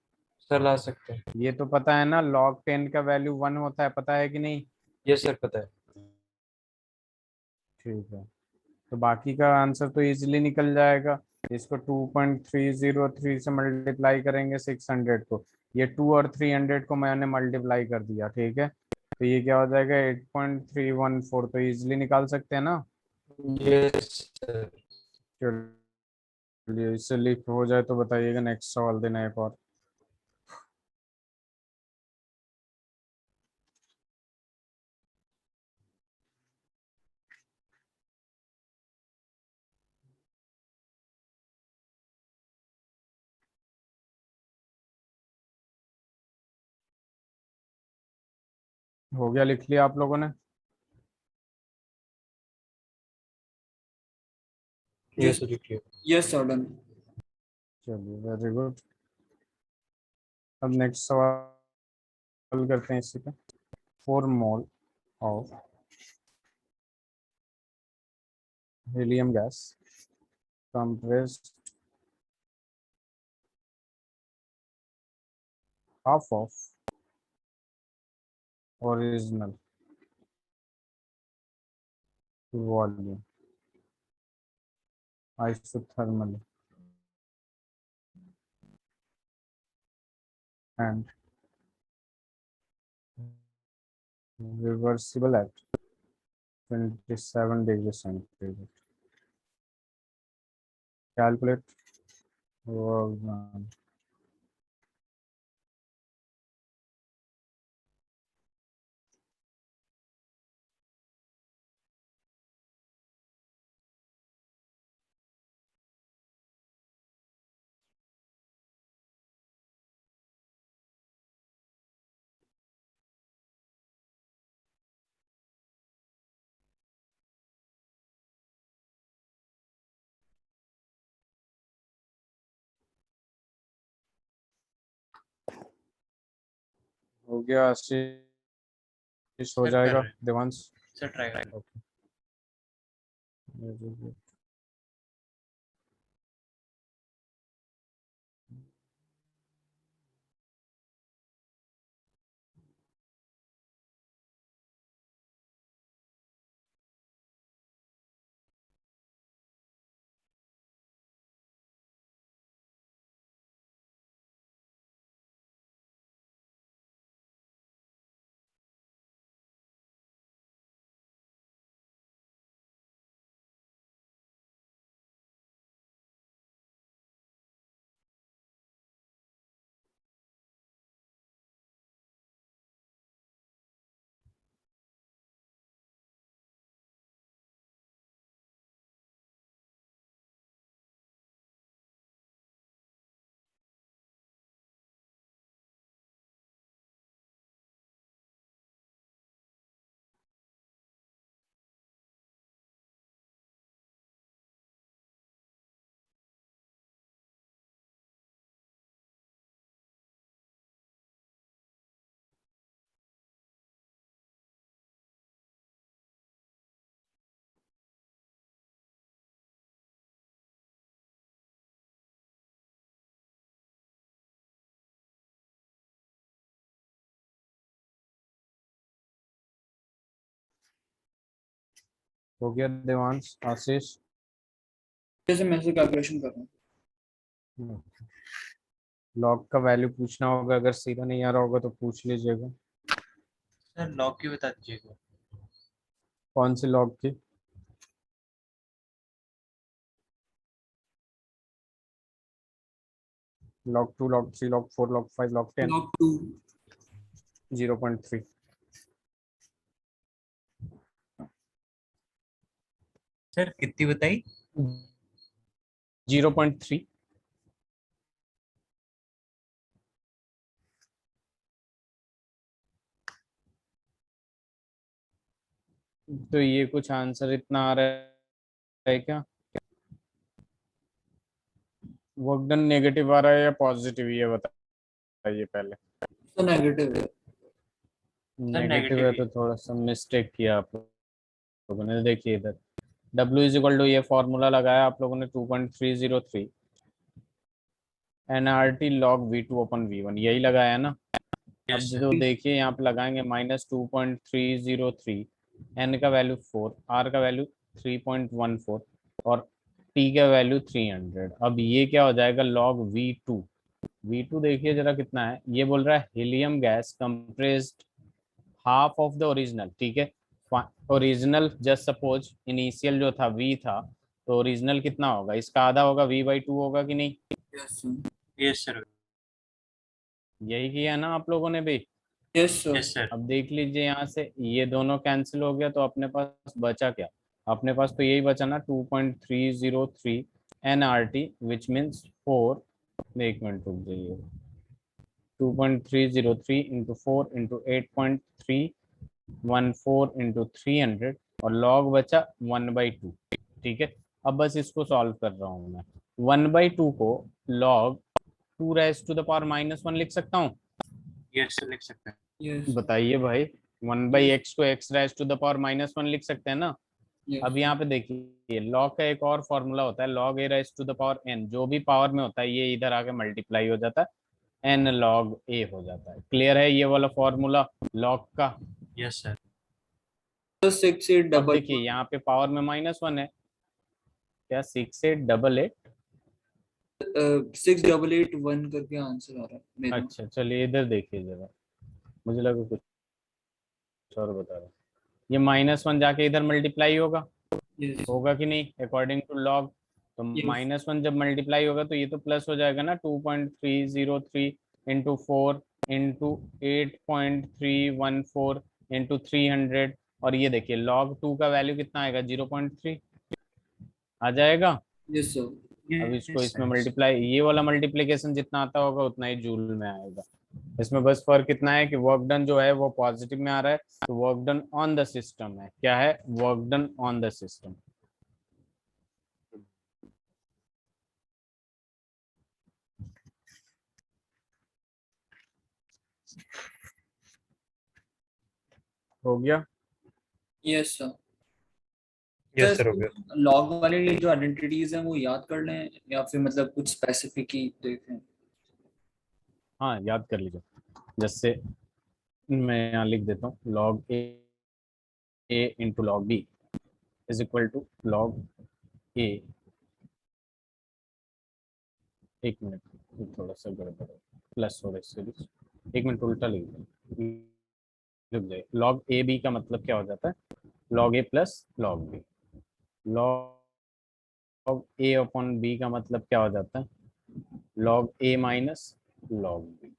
सर ला सकते हैं। ये तो पता है ना, log 10 का वैल्यू 1 होता है, पता है कि नहीं? ये सर पता है। ठीक है, तो बाकी का आंसर तो इजीली निकल जाएगा। इसको 2.303 से मल्टीप्लाई करेंगे 600 को, ये 2 और 300 को मैंने मल्टीप्लाई कर दिया, ठीक है। तो ये क्या हो जाएगा? 8.314। तो इजीली निकाल सकते हैं ना? ये सर। चलिए, इससे लिख हो जाए तो बताइएगा, नेक्स्ट सवाल देना एक और। हो गया? लिख लिया आप लोगों ने? ये यस। सर लिखिए। Yes sir done. चलिए, वेरी गुड। अब नेक्स्ट सवाल करते हैं इसी पे। 4 mole of helium gas compressed half of original volume isothermally and reversible at 27 degrees centigrade. Calculate work done. हो गया आशीष? हो सर कर जाएगा रहे हैं। देवांश? सर ट्राई कर रहे हैं। Okay, very good. हो गया देवांश, आशीष? जैसे मैं से कैलकुलेशन कर रहा हूँ। लॉग का वैल्यू पूछना होगा, अगर सीधा नहीं आ रहा होगा तो पूछ लीजिएगा। सर लॉग की बता दीजिएगा। कौन से लॉग की? Log 2, log 3, log 4, log 5, log 10? log 2 0.3। Sir कितनी बताई? 0.3। तो ये कुछ आंसर इतना आ रहा है क्या? वर्क डन नेगेटिव आ रहा है या पॉजिटिव, ये बताइए पहले। तो नेगेटिव है। सर नेगेटिव नेगेटिव है ही तो थोड़ा सा मिस्टेक किया आप लोगों ने। देखिए इधर W इज इक्वल टू, ये फॉर्मूला लगाया आप लोगों ने 2.303 NRT log V2 अपन V1, यही लगाया ना। है। अब यस सर। जो देखिए यहाँ पे लगाएंगे -2.303, N का वैल्यू 4, R का वैल्यू 3.14 और T का वैल्यू 300। अब ये क्या हो जाएगा? log V2। V2 देखिए जरा कितना है, ये बोल रहा है helium gas compressed half of the original, ठीक है। ओरिजिनल जस्ट सपोज इनिशियल जो था V था, तो ओरिजिनल कितना होगा? इसका आधा होगा, V/2 होगा कि नहीं? Yes sir. Yes sir. यही किया ना आप लोगों ने भी। Yes sir. Yes sir. अब देख लीजिए यहाँ से ये दोनों कैंसिल हो गया, तो अपने पास बचा क्या? अपने पास तो यही बचा ना, 2.303 NRT विच मीन्स 4। एक मिनट रुक जाइए। 2.303 इंटू 4 इंटू 8.314 इंटू 300 और लॉग बचा 1/2। ठीक है, अब बस इसको सॉल्व कर रहा हूँ मैं। 1/2 को log 2 raised to the power -1 लिख सकता हूँ? यस सर लिख सकते हैं। यस बताइए भाई। 1/x को x raised to the power -1 लिख सकते हैं ना। अब यस यहाँ पे देखिए लॉग का एक और फॉर्मूला होता है, log a raised to the power n। जो भी पावर में होता है ये इधर आके मल्टीप्लाई हो जाता है, n log a हो जाता है। क्लियर है ये वाला फॉर्मूला लॉग का? Yes sir. तो 6 8 अब डबल देखिए यहाँ पे पावर में -1 है, क्या 6888? 6881 करके आंसर आ रहा है मेरा। अच्छा चलिए इधर देखिए जरा, मुझे लगा कुछ और बता रहा। ये -1 जाके इधर मल्टीप्लाई होगा, यस होगा कि नहीं अकॉर्डिंग टू लॉग? तो यस -1 जब मल्टीप्लाई होगा तो ये तो प्लस हो जाएगा ना, 2.303 इंटू 4 इंटू 8.314 इंटू 300। और ये देखिए log 2 का वैल्यू कितना आएगा? 0.3 आ जाएगा। Yes sir. अब इसको यस इसमें सर। मल्टीप्लाई, ये वाला मल्टीप्लिकेशन जितना आता होगा उतना ही जूल में आएगा। इसमें बस फर्क इतना है कि वर्क डन जो है वो पॉजिटिव में आ रहा है, तो work done on the system है। क्या है? Work done on the system. हो गया? Yes sir. यस सर हो गया। सर लॉग वाले जो आइडेंटिटीज हैं वो याद कर लें या फिर मतलब कुछ स्पेसिफिक ही देखें। हाँ याद कर लीजिए। जैसे मैं यहाँ लिख देता हूँ, log a into log B is equal to log a। एक मिनट, थोड़ा सा गड़बड़ है, प्लस हो रहा है इससे भी। एक मिनट उल्टा लिख दो, लिख जाए। log a b का मतलब क्या हो जाता है? log a plus log b। log a upon b का मतलब क्या हो जाता है? log a minus log b।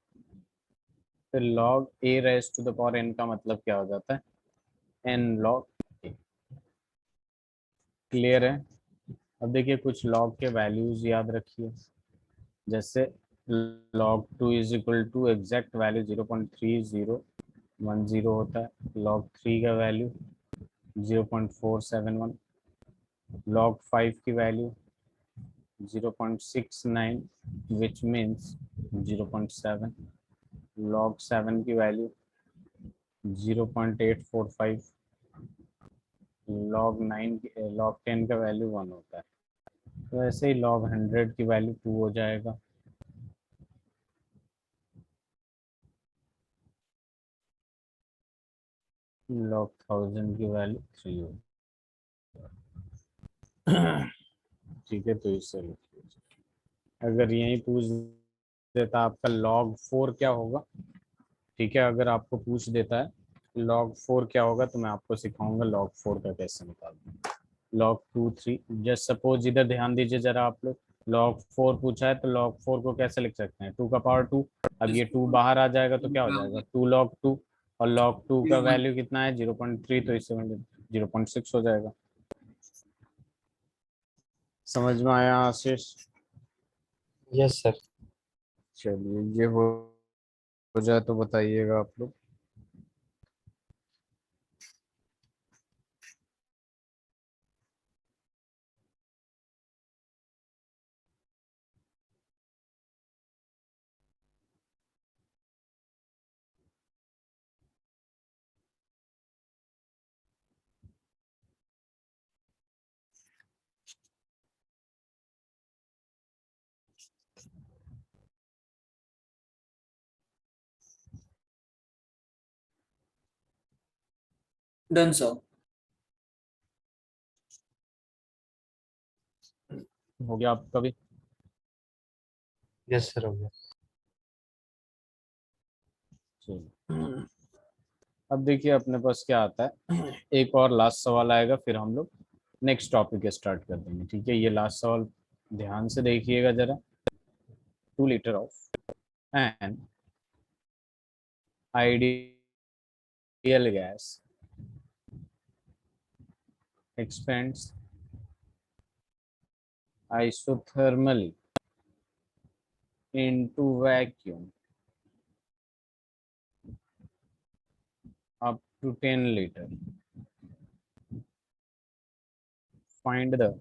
फिर log a raise to the power n का मतलब क्या हो जाता है? n log a। क्लियर है? अब देखिए कुछ log के वैल्यूज याद रखिए। जैसे log 2 is equal to exact value 0.3010 होता है। log 3 का वैल्यू 0.471, log 5 की वैल्यू 0.69 विच मीन्स 0.7, log 7 की वैल्यू 0.845, log 9 की log 10 का वैल्यू 1 होता है। तो ऐसे ही log 100 की वैल्यू 2 हो जाएगा। log 1000 की वैल्यू 3 हो ठीक है, तो इससे लिख लीजिए। अगर यही पूछ देता आपका log 4 क्या होगा, ठीक है, अगर आपको पूछ देता है log 4 क्या होगा, तो मैं आपको सिखाऊंगा log 4 का कैसे निकालना। log 2 3, जस्ट सपोज इधर ध्यान दीजिए जरा आप लोग, log 4 पूछा है तो log 4 को कैसे लिख सकते हैं, 2 का पावर 2। अब ये 2 बाहर आ जाएगा तो क्या हो जाएगा, 2 log 2, और log 2 का वैल्यू कितना है 0.3, तो इससे 0.6 हो जाएगा। समझ में आया आशीष? Yes sir. चलिए, ये हो जाए तो बताइएगा आप लोग। Done sir. हो गया आपका भी? यस सर हो गया। चलिए, अब देखिए अपने पास क्या आता है, एक और लास्ट सवाल आएगा, फिर हम लोग नेक्स्ट टॉपिक स्टार्ट कर देंगे। ठीक है, ये लास्ट सवाल ध्यान से देखिएगा जरा। 2 liter of an ideal gas expands isothermally into vacuum up to 10 liter. Find the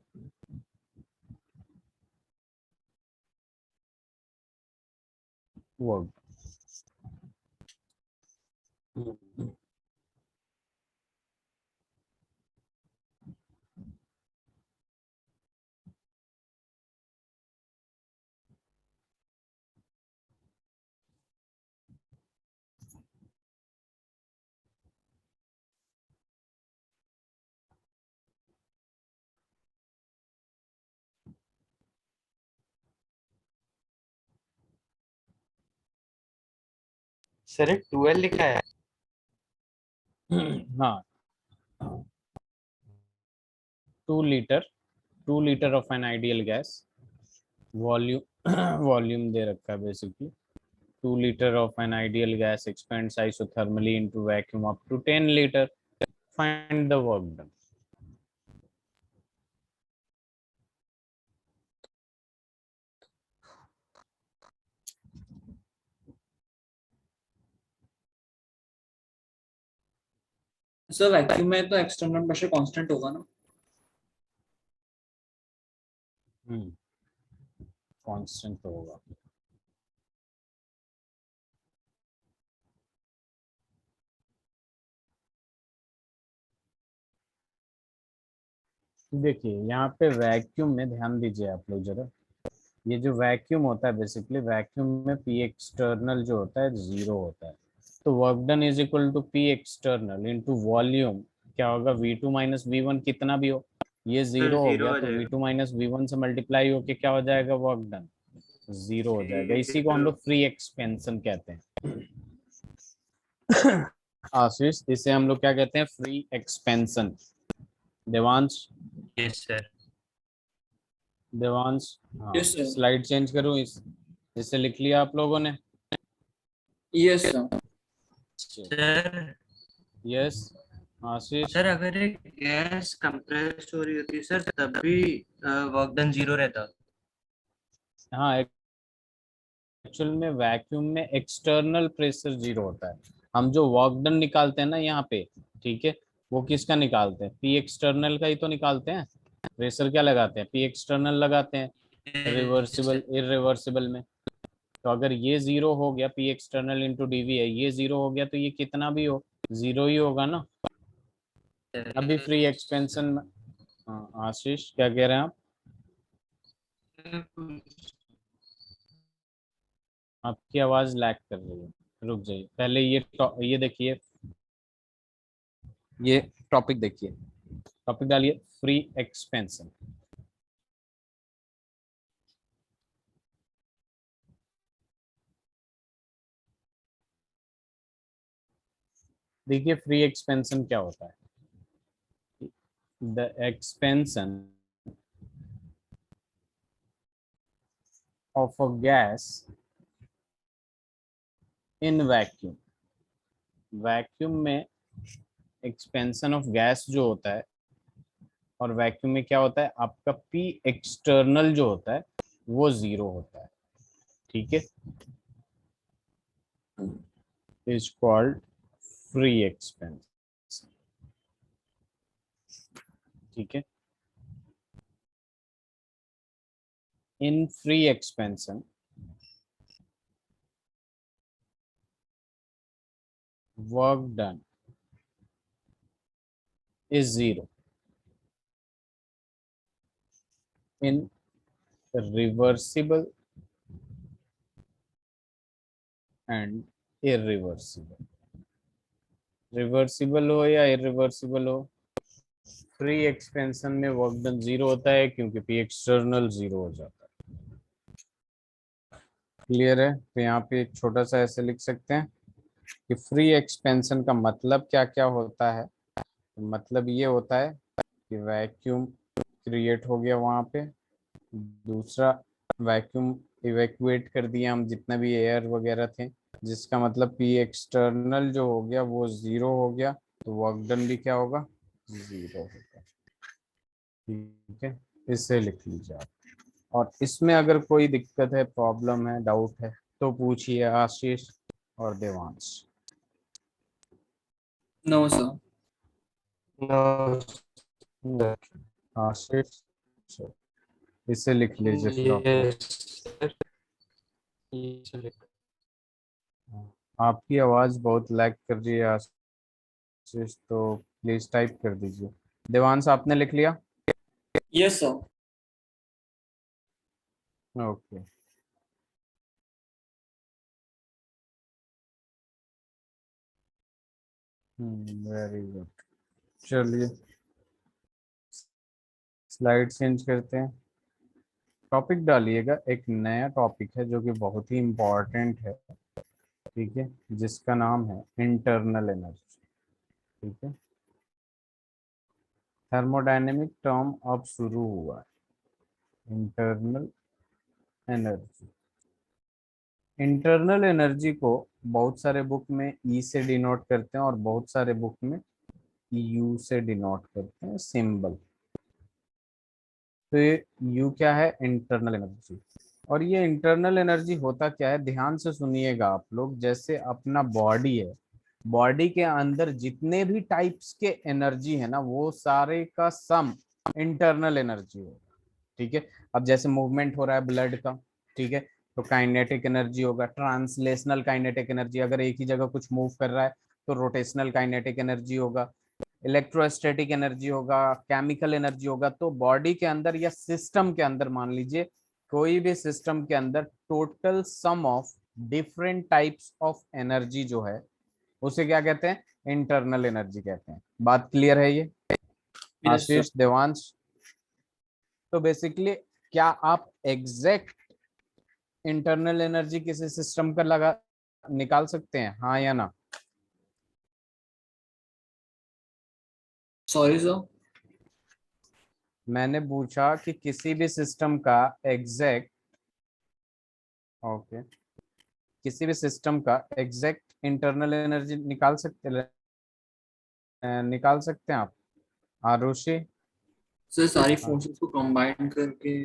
work. Sir एक 12 लिखा है। हाँ, 2 liter, 2 liter of an ideal gas, volume volume दे रखा है basically. 2 liter of an ideal gas expands isothermally into vacuum up to 10 liter. Find the work done. Sir vacuum में तो external pressure constant होगा ना? कांस्टेंट तो होगा। देखिए यहाँ पे वैक्यूम में ध्यान दीजिए आप लोग जरा, ये जो वैक्यूम होता है बेसिकली, वैक्यूम में पी एक्सटर्नल जो होता है 0 होता है। तो work done is equal to P external into volume, क्या होगा, V2 माइनस V1 कितना भी हो, ये सर 0 हो 0 गया हो तो जाएगा। V2 माइनस V1 से मल्टीप्लाई होके क्या हो जाएगा, वर्क डन 0 हो जाएगा। इसी को हम लोग फ्री एक्सपेंशन कहते हैं। आशीष, इसे हम लोग क्या कहते हैं, free expansion. Devansh, yes sir. Devansh, हाँ यस सर। स्लाइड चेंज करूँ, इसे लिख लिया आप लोगों ने? Yes sir. सर यस आशीष? सर अगर एक गैस कंप्रेस हो रही होती सर तब भी वर्क डन 0 रहता। हाँ, एक्चुअल में वैक्यूम में एक्सटर्नल प्रेशर 0 होता है। हम जो वर्क डन निकालते हैं ना यहाँ पे, ठीक है, वो किसका निकालते हैं, पी एक्सटर्नल का ही तो निकालते हैं। प्रेशर क्या लगाते हैं, पी एक्सटर्नल लगाते हैं रिवर्सिबल इरिवर्सिबल में। तो अगर ये 0 हो गया, पी एक्सटर्नल इंटू डीवी है, ये 0 हो गया, तो ये कितना भी हो 0 ही होगा ना। अभी फ्री एक्सपेंशन में, हाँ आशीष क्या कह रहे हैं आप? आपकी आवाज लैग कर रही है, रुक जाइए पहले, ये देखिए, ये टॉपिक देखिए, टॉपिक डालिए फ्री एक्सपेंशन। देखिए फ्री एक्सपेंशन क्या होता है, the expansion of a gas in vacuum. Vacuum में एक्सपेंशन ऑफ गैस जो होता है, और वैक्यूम में क्या होता है, आपका पी एक्सटर्नल जो होता है वो जीरो होता है, ठीक है, इज कॉल्ड फ्री एक्सपेंस, ठीक है। In free expansion work done is zero, in reversible and irreversible. Reversible हो या इरिवर्सिबल हो, फ्री एक्सपेंशन में वर्क डन जीरो होता है क्योंकि पी एक्सटर्नल जीरो हो जाता है। क्लियर है? तो यहाँ पे एक छोटा सा ऐसे लिख सकते हैं कि फ्री एक्सपेंशन का मतलब क्या क्या होता है। तो मतलब ये होता है कि वैक्यूम क्रिएट हो गया वहां पे, दूसरा वैक्यूम इवैक्यूएट कर दिया हम जितना भी एयर वगैरह थे, जिसका मतलब पी एक्सटर्नल जो हो गया वो जीरो हो गया, तो वर्क डन भी क्या होगा, जीरो होगा, ठीक है। इसे लिख लीजिए आप। और इसमें अगर कोई दिक्कत है, प्रॉब्लम है, डाउट है तो पूछिए आशीष और Devansh. No sir. No, Ashish, चलो, इसे लिख लीजिए फिर आप लोग। yes, sir. Yes, हाँ, आपकी आवाज बहुत लैग कर रही है आशीष, तो प्लीज टाइप कर दीजिए। देवांश आपने लिख लिया? Yes sir. Okay, very good. चलिए स्लाइड चेंज करते हैं, टॉपिक डालिएगा। एक नया टॉपिक है जो कि बहुत ही इम्पोर्टेंट है, ठीक है, जिसका नाम है इंटरनल एनर्जी, ठीक है। थर्मोडायनेमिक टर्म अब शुरू हुआ है, इंटरनल एनर्जी। इंटरनल एनर्जी को बहुत सारे बुक में ई से डिनोट करते हैं और बहुत सारे बुक में यू से डिनोट करते हैं, सिंबल। तो ये यू क्या है, इंटरनल एनर्जी। और ये इंटरनल एनर्जी होता क्या है, ध्यान से सुनिएगा आप लोग। जैसे अपना बॉडी है, बॉडी के अंदर जितने भी टाइप्स के एनर्जी है ना, वो सारे का सम इंटरनल एनर्जी होगा, ठीक है। अब जैसे मूवमेंट हो रहा है ब्लड का, ठीक है, तो काइनेटिक एनर्जी होगा। ट्रांसलेशनल काइनेटिक एनर्जी, अगर एक ही जगह कुछ मूव कर रहा है तो रोटेशनल काइनेटिक एनर्जी होगा। इलेक्ट्रोस्टैटिक एनर्जी होगा, केमिकल एनर्जी होगा। तो बॉडी के अंदर या सिस्टम के अंदर, मान लीजिए कोई भी सिस्टम के अंदर total sum of different types of energy जो है, उसे क्या कहते हैं, इंटरनल एनर्जी कहते हैं। बात क्लियर है ये यस सर। आशीष, देवांश? तो बेसिकली क्या आप एग्जैक्ट इंटरनल एनर्जी किसी सिस्टम का लगा निकाल सकते हैं, हाँ या ना? Sorry sir. मैंने पूछा कि किसी भी सिस्टम का एग्जैक्ट, ओके, किसी भी सिस्टम का एग्जैक्ट इंटरनल एनर्जी निकाल सकते हैं आप, आरुषि? सर सारी हाँ, फोर्सेस को कंबाइन करके।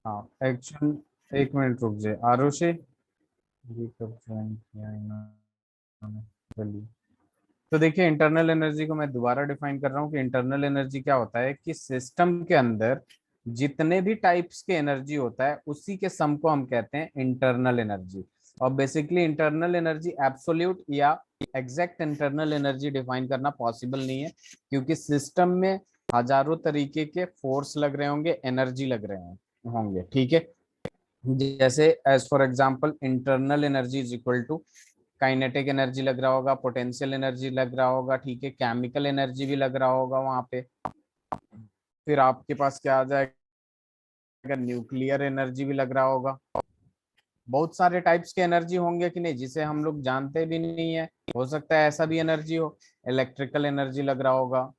हाँ एक्चुअल, एक मिनट रुक जाए आरुषि, ये कब ज्वाइन किया इन्होंने, चलिए। तो देखिए इंटरनल एनर्जी को मैं दोबारा डिफाइन कर रहा हूँ कि इंटरनल एनर्जी क्या होता है, कि सिस्टम के अंदर जितने भी टाइप्स के एनर्जी होता है उसी के सम को हम कहते हैं इंटरनल एनर्जी। और बेसिकली इंटरनल एनर्जी एब्सोल्यूट या एग्जैक्ट इंटरनल एनर्जी डिफाइन करना पॉसिबल नहीं है, क्योंकि सिस्टम में हजारों तरीके के फोर्स लग रहे होंगे, एनर्जी लग रहे होंगे, ठीक है। जैसे as for example internal energy is equal to kinetic energy लग रहा होगा, पोटेंशियल एनर्जी लग रहा होगा, ठीक है, केमिकल एनर्जी भी लग रहा होगा वहां पे। फिर आपके पास क्या आ जाएगा, न्यूक्लियर एनर्जी भी लग रहा होगा, बहुत सारे टाइप्स के एनर्जी होंगे कि नहीं, जिसे हम लोग जानते भी नहीं है, हो सकता है ऐसा भी एनर्जी हो। इलेक्ट्रिकल एनर्जी लग रहा होगा,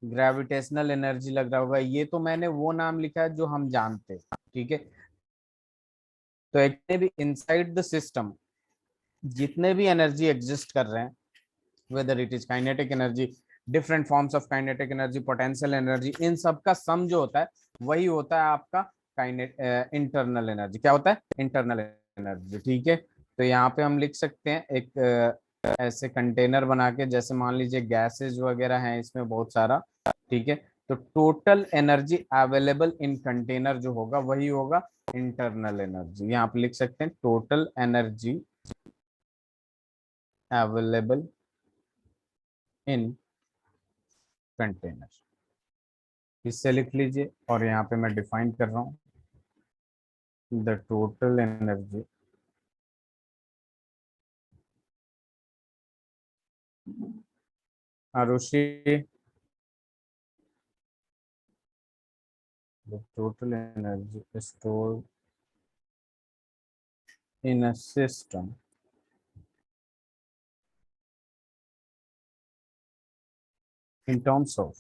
ग्रेविटेशनल एनर्जी लग रहा होगा, ये तो मैंने वो नाम लिखा है जो हम जानते हैं, ठीक है। तो एक भी इनसाइड द सिस्टम जितने भी एनर्जी एग्जिस्ट कर रहे हैं, whether it is kinetic energy, different forms of kinetic energy, potential energy, इन सब का सम जो होता है वही होता है आपका काइनेट इंटरनल एनर्जी। क्या होता है? इंटरनल एनर्जी, ठीक है। तो यहाँ पे हम लिख सकते हैं एक ऐसे कंटेनर बना के, जैसे मान लीजिए गैसेज वगैरह हैं इसमें बहुत सारा, ठीक है। तो total energy available in container जो होगा वही होगा इंटरनल एनर्जी। यहाँ पे लिख सकते हैं total energy available in container, इससे लिख लीजिए। और यहाँ पे मैं डिफाइन कर रहा हूँ the total energy Arushi, the total energy stored in a system in terms of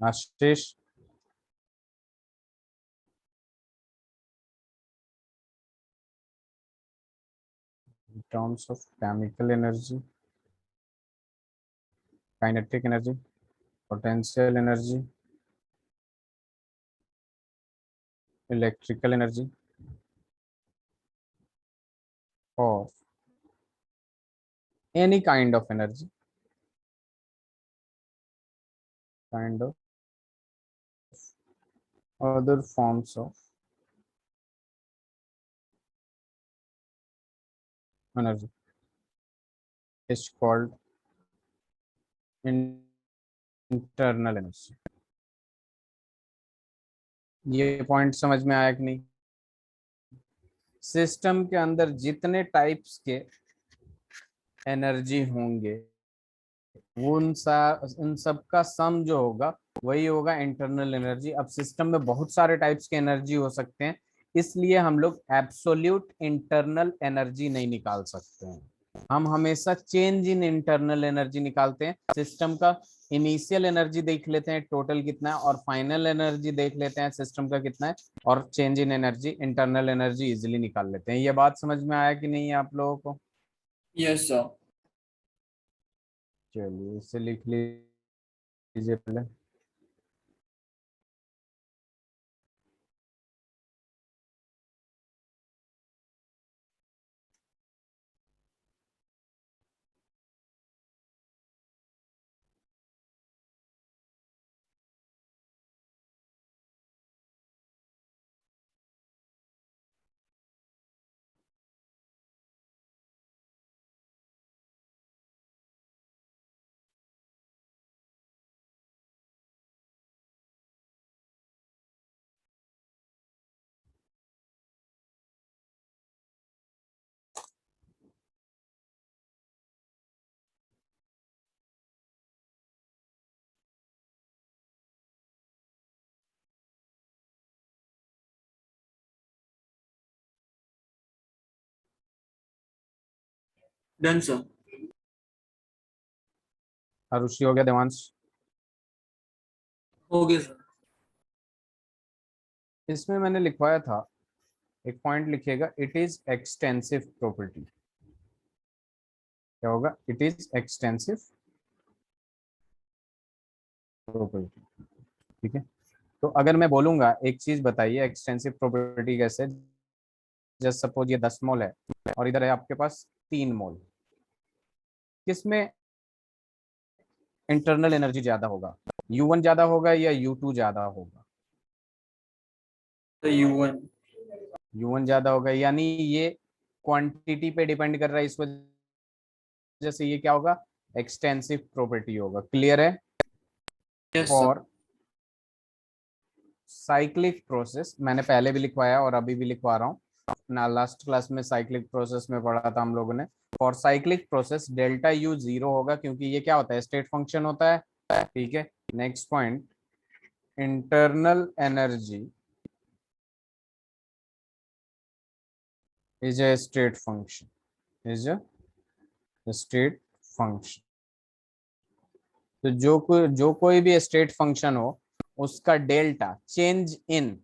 Ashish, in terms of chemical energy, kinetic energy, potential energy, electrical energy, or any kind of energy, kind of other forms of energy is called internal energy। ये point समझ में आया कि नहीं? System के अंदर जितने types के एनर्जी होंगे उन सब का सम जो होगा वही होगा इंटरनल एनर्जी। अब सिस्टम में बहुत सारे टाइप्स के एनर्जी हो सकते हैं, इसलिए हम लोग एब्सोल्यूट इंटरनल एनर्जी नहीं निकाल सकते हैं, हम हमेशा चेंज इन इंटरनल एनर्जी निकालते हैं। सिस्टम का इनिशियल एनर्जी देख लेते हैं टोटल कितना है, और फाइनल एनर्जी देख लेते हैं सिस्टम का कितना है, और change in energy, internal energy easily निकाल लेते हैं। ये बात समझ में आया कि नहीं है आप लोगों को? Yes sir. चलिए इसे लिख लीजिए पहले। Done sir. आरुषि हो गया, देवांश? हो गया सर। इसमें मैंने लिखवाया था, एक पॉइंट लिखिएगा, इट इज एक्सटेंसिव प्रॉपर्टी। क्या होगा? इट इज एक्सटेंसिव प्रॉपर्टी, ठीक है। तो अगर मैं बोलूंगा एक चीज बताइए, एक्सटेंसिव प्रॉपर्टी कैसे, जस्ट सपोज ये 10 मोल है और इधर है आपके पास 3 मोल, किसमें इंटरनल एनर्जी ज्यादा होगा? U1 ज्यादा होगा या U2 ज्यादा होगा? तो U1। U1 ज्यादा होगा, यानी ये क्वांटिटी पे डिपेंड कर रहा है, इस वजह से ये क्या होगा? एक्सटेंसिव प्रॉपर्टी होगा। क्लियर है? Yes sir. For cyclic process, मैंने पहले भी लिखवाया और अभी भी लिखवा रहा हूँ ना, लास्ट क्लास में साइक्लिक प्रोसेस में पढ़ा था हम लोगों ने। For cyclic process delta U 0 होगा, क्योंकि ये क्या होता है? स्टेट फंक्शन होता है, ठीक है। Next point, internal energy is a state function, is a state function। तो जो कोई भी स्टेट फंक्शन हो उसका डेल्टा चेंज इन,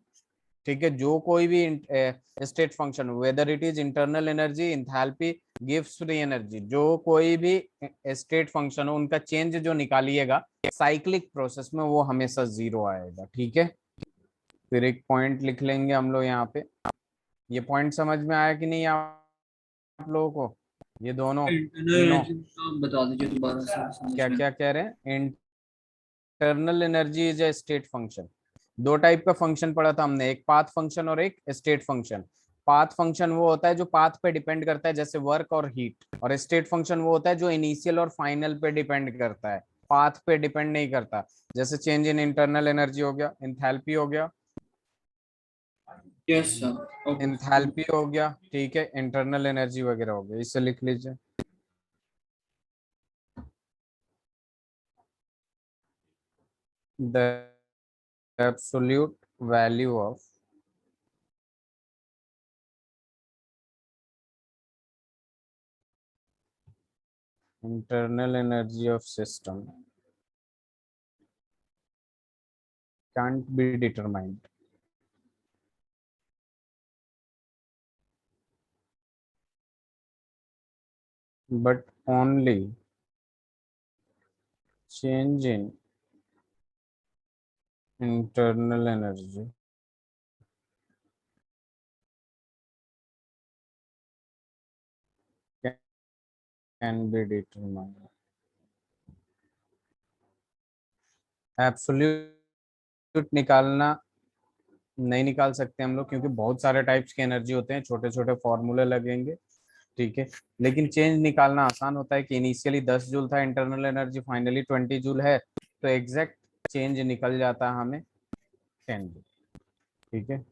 ठीक है, जो कोई भी स्टेट फंक्शन हो, weather it is internal energy, enthalpy, gives free energy, जो कोई भी स्टेट फंक्शन हो उनका चेंज जो निकालिएगा साइक्लिक प्रोसेस में वो हमेशा जीरो आएगा। ठीक है, फिर एक पॉइंट लिख लेंगे हम लोग यहाँ पे। ये पॉइंट समझ में आया कि नहीं आप लोगों को? ये दोनों तीनों बता दीजिए दोबारा से, समझ क्या में। क्या कह रहे हैं? Internal energy is a state function. दो टाइप का फंक्शन पढ़ा था हमने, एक पाथ फंक्शन और एक स्टेट फंक्शन। पाथ फंक्शन वो होता है जो पाथ पे डिपेंड करता है, जैसे वर्क और हीट, और स्टेट फंक्शन वो होता है जो इनिशियल और फाइनल पे डिपेंड करता है, पाथ पे डिपेंड नहीं करता। जैसे चेंज इन इंटरनल एनर्जी हो गया, इंथैल्पी हो गया, यस सर, ओके। इंथैल्पी हो गया, ठीक है, इंटरनल एनर्जी वगैरह हो गया। इसे लिख लीजिए। The absolute value of internal energy of system can't be determined, but only change in internal energy can be determined। Absolute निकालना नहीं निकाल सकते हम लोग, क्योंकि बहुत सारे टाइप्स के एनर्जी होते हैं, छोटे छोटे फॉर्मूले लगेंगे, ठीक है। लेकिन चेंज निकालना आसान होता है कि इनिशियली 10 जूल था इंटरनल एनर्जी, फाइनली 20 जूल है, तो एग्जैक्ट चेंज निकल जाता है हमें 10 जूल, ठीक है।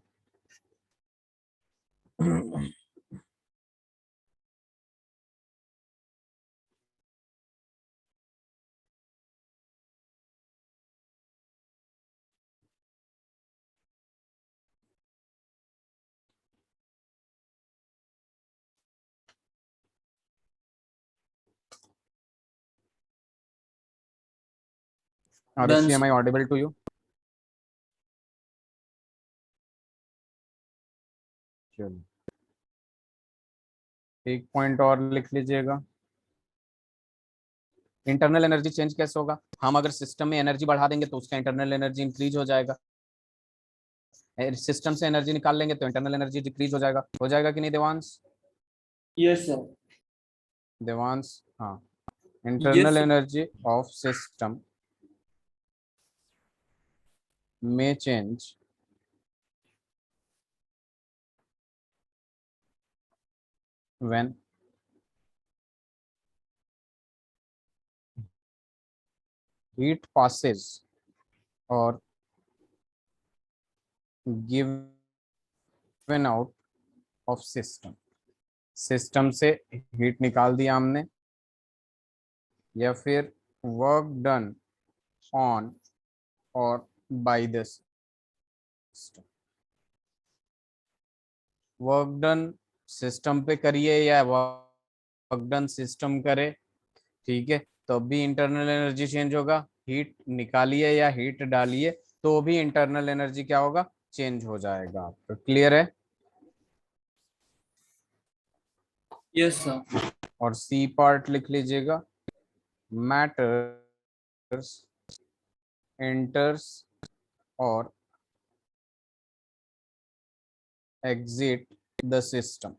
Done. Am I audible to you? चलो, एक पॉइंट और लिख लीजिएगा। इंटरनल एनर्जी चेंज कैसे होगा? हम अगर सिस्टम में एनर्जी बढ़ा देंगे तो उसका इंटरनल एनर्जी इंक्रीज हो जाएगा, सिस्टम से एनर्जी निकाल लेंगे तो इंटरनल एनर्जी डिक्रीज हो जाएगा कि नहीं देवांश? Yes sir. देवांश, हाँ। Yes internal sir. Energy of system may change when heat passes or given out of system। System से हीट निकाल दिया हमने, या फिर वर्क डन ऑन और bye the system. Work done system पे करिए या वर्क डन सिस्टम करे, ठीक है, तो भी इंटरनल एनर्जी चेंज होगा। हीट निकालिए या हीट डालिए तो भी इंटरनल एनर्जी क्या होगा? चेंज हो जाएगा। आपको क्लियर है? Yes sir. और सी पार्ट लिख लीजिएगा, मैटर्स एंटर्स और एग्जिट द सिस्टम।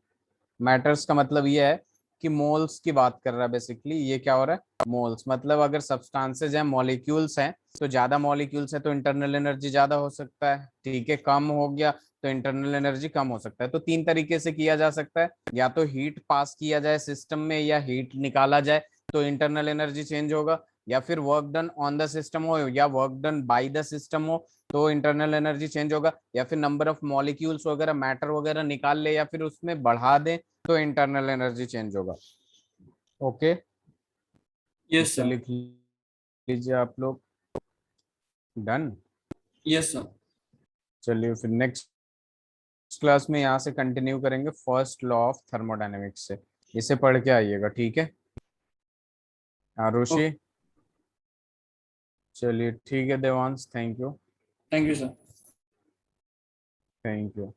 मैटर्स का मतलब ये है कि मोल्स की बात कर रहा है बेसिकली। ये क्या हो रहा है? मोल्स, मतलब अगर सब्सटेंसेज हैं, मॉलिक्यूल्स हैं, तो ज्यादा मॉलिक्यूल्स है तो इंटरनल एनर्जी ज्यादा हो सकता है, ठीक है। कम हो गया तो इंटरनल एनर्जी कम हो सकता है। तो तीन तरीके से किया जा सकता है, या तो हीट पास किया जाए सिस्टम में या हीट निकाला जाए तो इंटरनल एनर्जी चेंज होगा, या फिर work done on the system हो या work done by the system हो तो इंटरनल एनर्जी चेंज होगा, या फिर नंबर ऑफ मॉलिक्यूल्स वगैरह, मैटर वगैरह निकाल ले या फिर उसमें बढ़ा दे तो इंटरनल एनर्जी चेंज होगा। ओके, यस इसे सर। लिख लीजिए आप लोग। डन। Yes sir. चलिए फिर नेक्स्ट क्लास में यहाँ से कंटिन्यू करेंगे फर्स्ट लॉ ऑफ थर्मोडायनेमिक्स से। इसे पढ़ के आइएगा, ठीक है आरुषि? चलिए ठीक है Devansh, thank you. Thank you sir. Thank you.